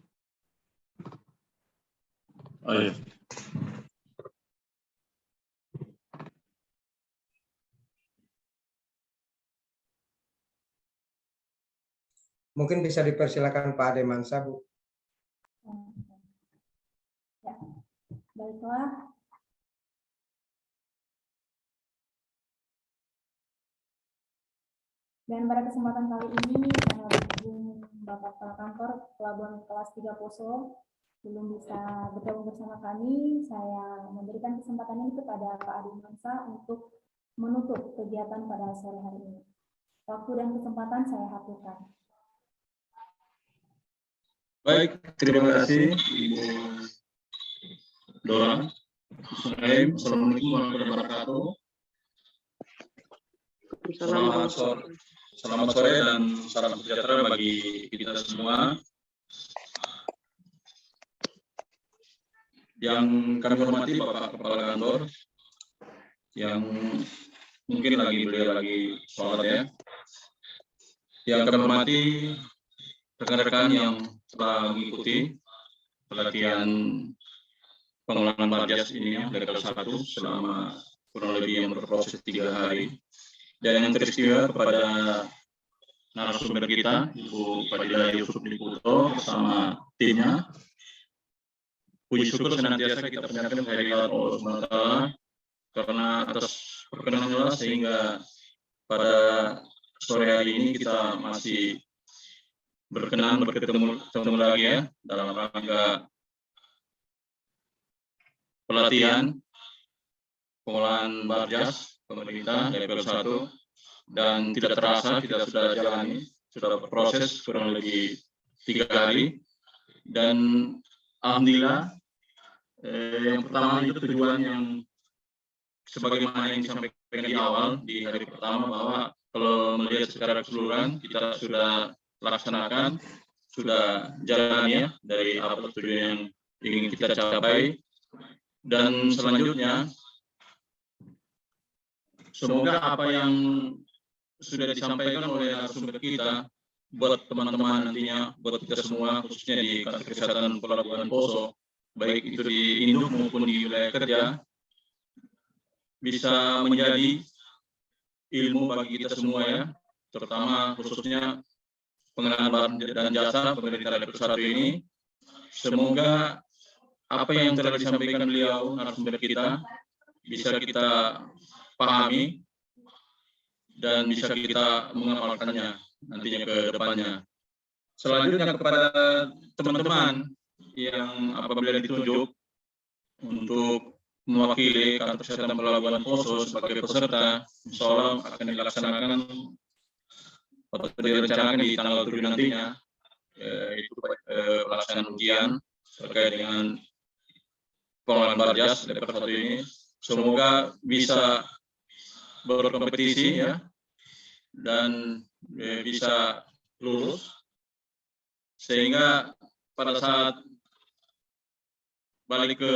Oh iya.
Mungkin bisa dipersilakan Pak Ademansa, Bu.
Ya, baiklah. Dan pada kesempatan kali ini saya berhubung Bapak Kepala Kantor Pelabuhan Kelas 3 Poso belum bisa bergabung bersama kami. Saya memberikan kesempatan ini kepada Pak Ademansa untuk menutup kegiatan pada sore hari ini. Waktu dan kesempatan saya haturkan.
Baik, terima kasih Ibu Dora. Assalamualaikum warahmatullahi wabarakatuh. Selamat sore dan salam sejahtera bagi kita semua. Yang kami hormati Bapak Kepala Kantor, yang mungkin beliau lagi sholat ya. Yang kami hormati rekan-rekan yang telah mengikuti pelatihan pengelolaan Barjas ini level 1 selama kurang lebih yang berproses 3 hari. Dan yang teristimewa kepada narasumber kita, Ibu Fadila Yusuf Liputo bersama timnya. Puji syukur senantiasa kita panjatkan kehadirat Allah SWT karena atas perkenanannya sehingga pada sore hari ini kita masih berkenan bertemu lagi ya dalam rangka pelatihan pengolahan Barjas pemerintah level 1 dan tidak terasa kita sudah jalani, sudah berproses kurang lebih 3 hari dan alhamdulillah yang pertama itu tujuan yang sebagaimana yang disampaikan di awal di hari pertama bahwa kalau melihat secara keseluruhan kita sudah laksanakan, sudah jalan ya dari apa tujuan yang ingin kita capai dan selanjutnya semoga apa yang sudah disampaikan oleh narasumber kita buat teman-teman nantinya, buat kita semua khususnya di Kantor Kesehatan Pelabuhan Poso, baik itu di induk maupun di wilayah kerja, bisa menjadi ilmu bagi kita semua ya, terutama khususnya pengenalan barang dan jasa pemerintah level 1 ini. Semoga apa yang telah disampaikan beliau narasumber kita bisa kita pahami dan bisa kita mengamalkannya nantinya ke depannya. Selanjutnya kepada teman-teman yang apabila ditunjuk untuk mewakili Kantor Kesehatan Pelabuhan Poso sebagai peserta, insya Allah akan dilaksanakan atau direncanakan di tanggal 7 nantinya, itu pelaksanaan ujian terkait dengan pengolahan Barjas level 1 ini. Semoga bisa berkompetisi ya dan bisa lulus sehingga pada saat balik ke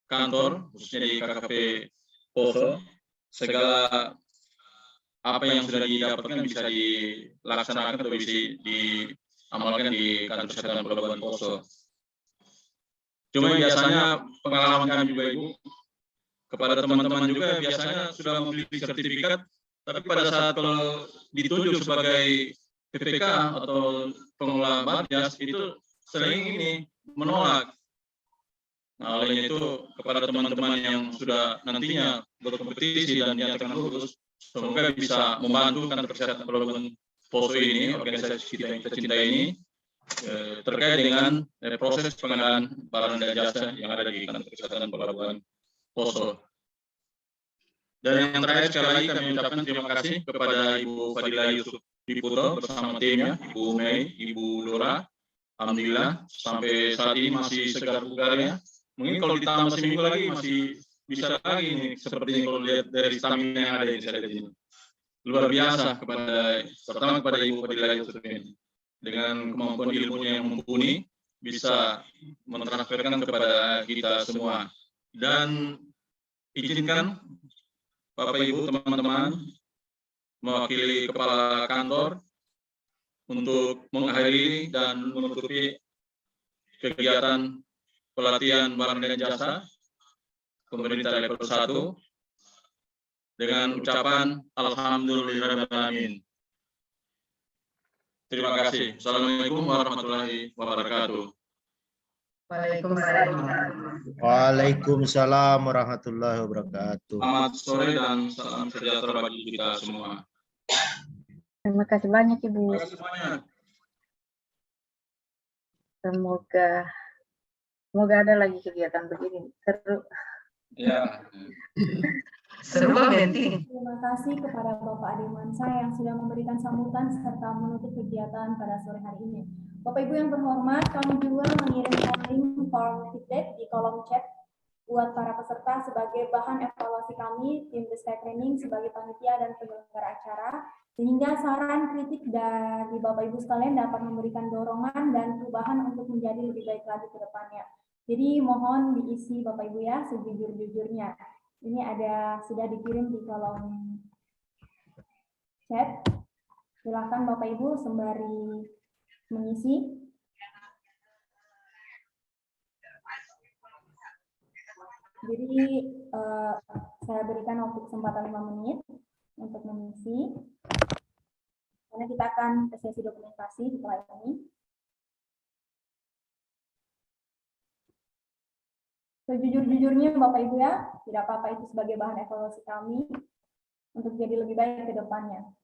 kantor khususnya di KKP Poso segala apa yang sudah didapatkan bisa dilaksanakan atau bisa diamalkan di Kantor Kesehatan Pelabuhan Poso. Cuma biasanya pengalaman kami juga Ibu, kepada teman-teman juga biasanya sudah memiliki sertifikat, tapi pada saat kalau ditunjuk sebagai PPK atau pengelola Barjas itu sering ini menolak. Nah, olehnya itu kepada teman-teman yang sudah nantinya berkompetisi dan dinyatakan lulus, semoga bisa membantu Kantor Kesehatan Pelabuhan Poso ini, organisasi kita yang kita cintai ini, terkait dengan proses pengenalan barang dan jasa yang ada di Kantor Kesehatan Pelabuhan Poso. Dan yang terakhir sekali lagi kami ucapkan terima kasih kepada Ibu Fadila Yusuf Liputo bersama timnya, Ibu Mei, Ibu Dora, Alhamdulillah sampai saat ini masih segar bugarnya. Mungkin kalau ditambah seminggu lagi masih bisa lagi ini seperti ini kalau lihat dari stamina yang ada ini saya lihat ini. Luar biasa pertama kepada Ibu Fadila Yusuf ini. Dengan kemampuan ilmunya yang mumpuni bisa mentransferkan kepada kita semua. Dan izinkan Bapak Ibu teman-teman mewakili kepala kantor untuk mengakhiri dan menutupi kegiatan pelatihan barang dan jasa pemerintah level 1 dengan ucapan Alhamdulillahirrahmanirrahim. Terima kasih. Assalamualaikum warahmatullahi wabarakatuh.
Waalaikumsalam warahmatullahi wabarakatuh.
Selamat sore dan salam sejahtera bagi kita semua.
Terima kasih banyak Ibu.
Terima kasih banyak.
Semoga ada lagi kegiatan begini. Seru.
Ya.
Seru Benti.
Terima kasih kepada Bapak Ade Mansa yang sudah memberikan sambutan serta menutup kegiatan pada sore hari ini. Bapak Ibu yang berhormat, kami juga mengirimkan link form feedback di kolom chat buat para peserta sebagai bahan evaluasi kami, tim Deskai Training sebagai panitia dan penyelenggara acara, sehingga saran kritik dari Bapak Ibu sekalian dapat memberikan dorongan dan perubahan untuk menjadi lebih baik lagi ke depannya. Jadi mohon diisi Bapak Ibu ya sejujur-jujurnya. Ini sudah dikirim di kolom chat. Silakan Bapak Ibu sembari mengisi. Jadi saya berikan waktu kesempatan 5 menit untuk mengisi. Karena kita akan ke sesi dokumentasi setelah ini. Sejujur-jujurnya Bapak Ibu ya, tidak apa-apa itu sebagai bahan evaluasi kami untuk jadi lebih baik ke depannya.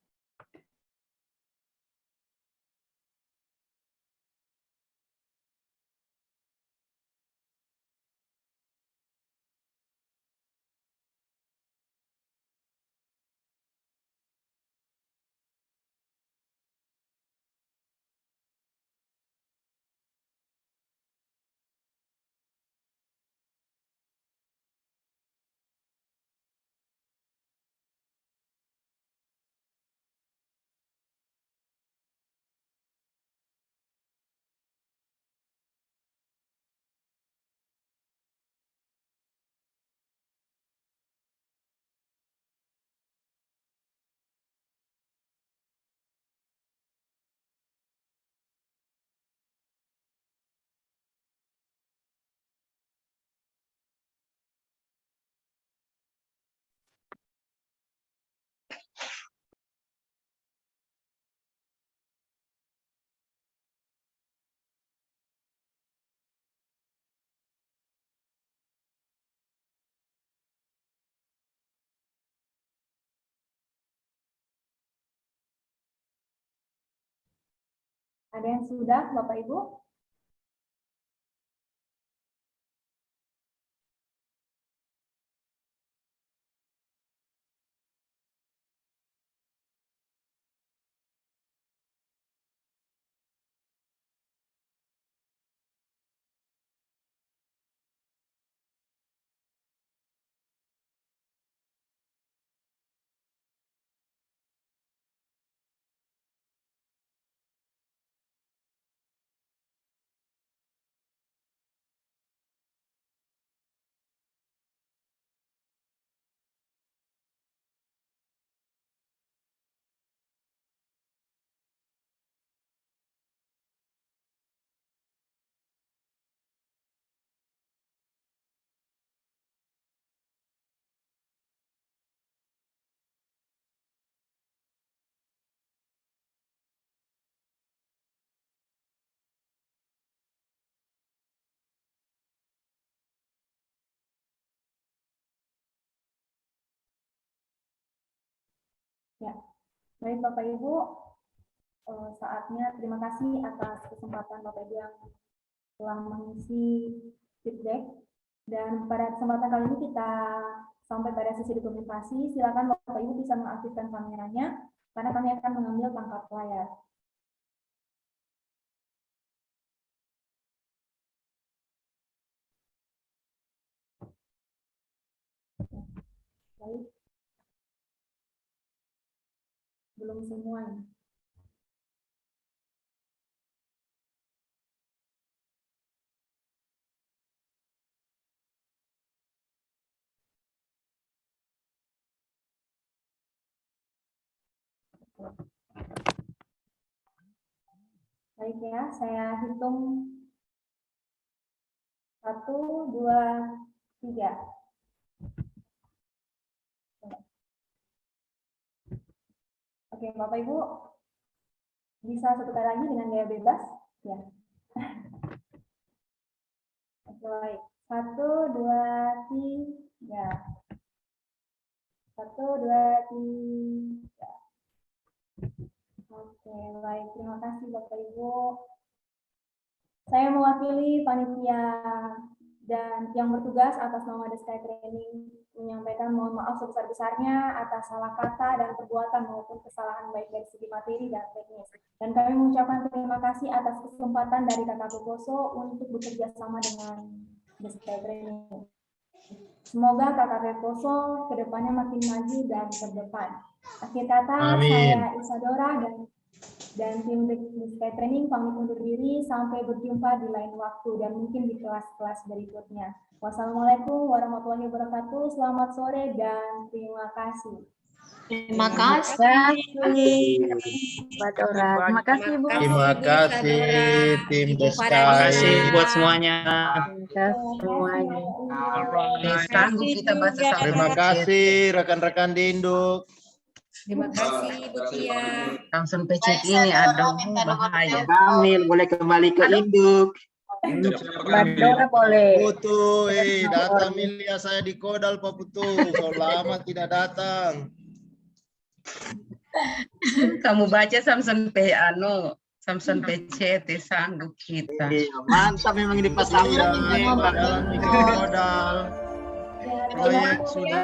Ada yang sudah, Bapak Ibu? Ya, baik Bapak Ibu, saatnya terima kasih atas kesempatan Bapak Ibu yang telah mengisi feedback. Dan pada kesempatan kali ini kita sampai pada sesi dokumentasi. Silakan Bapak Ibu bisa mengaktifkan kameranya karena kami akan mengambil tangkap layar. Baik. Belum semuanya. Baik ya, saya hitung 1, 2, 3. Oke, Bapak Ibu bisa satu kali lagi dengan gaya bebas, ya. Oke, baik. 1, 2, 3. 1, 2, 3. Oke, baik. Terima kasih Bapak Ibu. Saya mewakili panitia dan yang bertugas atas nama The Sky Training menyampaikan mohon maaf sebesar-besarnya atas salah kata dan perbuatan maupun kesalahan baik dari segi materi dan teknis. Dan kami mengucapkan terima kasih atas kesempatan dari KKP Poso untuk bekerja sama dengan The Sky Training. Semoga KKP Poso kedepannya makin maju dan terdepan. Akhir kata,
Amin.
saya Isadora dan tim The Sky Training pamit undur diri sampai berjumpa di lain waktu dan mungkin di kelas-kelas berikutnya. Wassalamualaikum warahmatullahi wabarakatuh. Selamat sore dan terima kasih.
Terima kasih.
Mbak Dora. Terima kasih Bu.
Terima kasih tim The Sky.
Terima kasih
buat semuanya.
Terima kasih semuanya.
Sanggup kita baca sampai
Terima kasih rekan-rekan di Induk.
Terima kasih Bu Tia.
langsung pecet ini ada bahaya.
Kamil boleh kembali ke induk.
Mbak Dora boleh.
Putu, datang milia saya di Kodal Pak Putu. So lama tidak datang.
Kamu baca Samson Samson PCT sanggup kita.
Iya, mantap memang ini pas Samson ini.
Jalan di Kodal. Proyek sudah.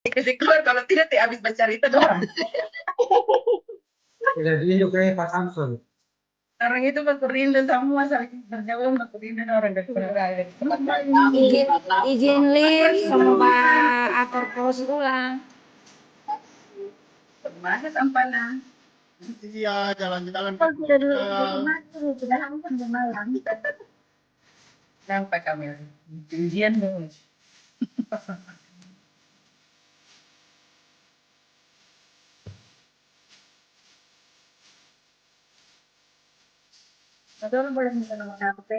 Kasih keluar kalau tidak habis baca itu doang.
Tidak diinjak kayak Pak Samson.
Orang itu berperindu semua berjauh berperindu orang berperindu.
Izin live sama Pak Ator Pos ulang.
Mana sampahnya?
Iya, jalan-jalan.
Sudah dulu sudah hampir malam.
Nampak kami. Ujian dong.
Betul boleh minta nomor HP.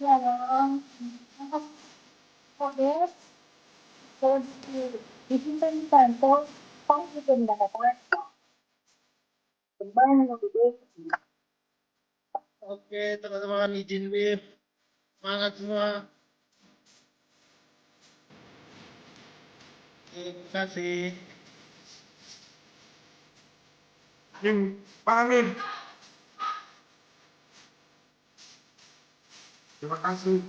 Ya dong. Kode. Disimpan di kantor. Pas di pendapat. Kembali ke
Oke, teman-teman izin live. Semangat semua. Terima kasih.
Pamit. Terima kasih.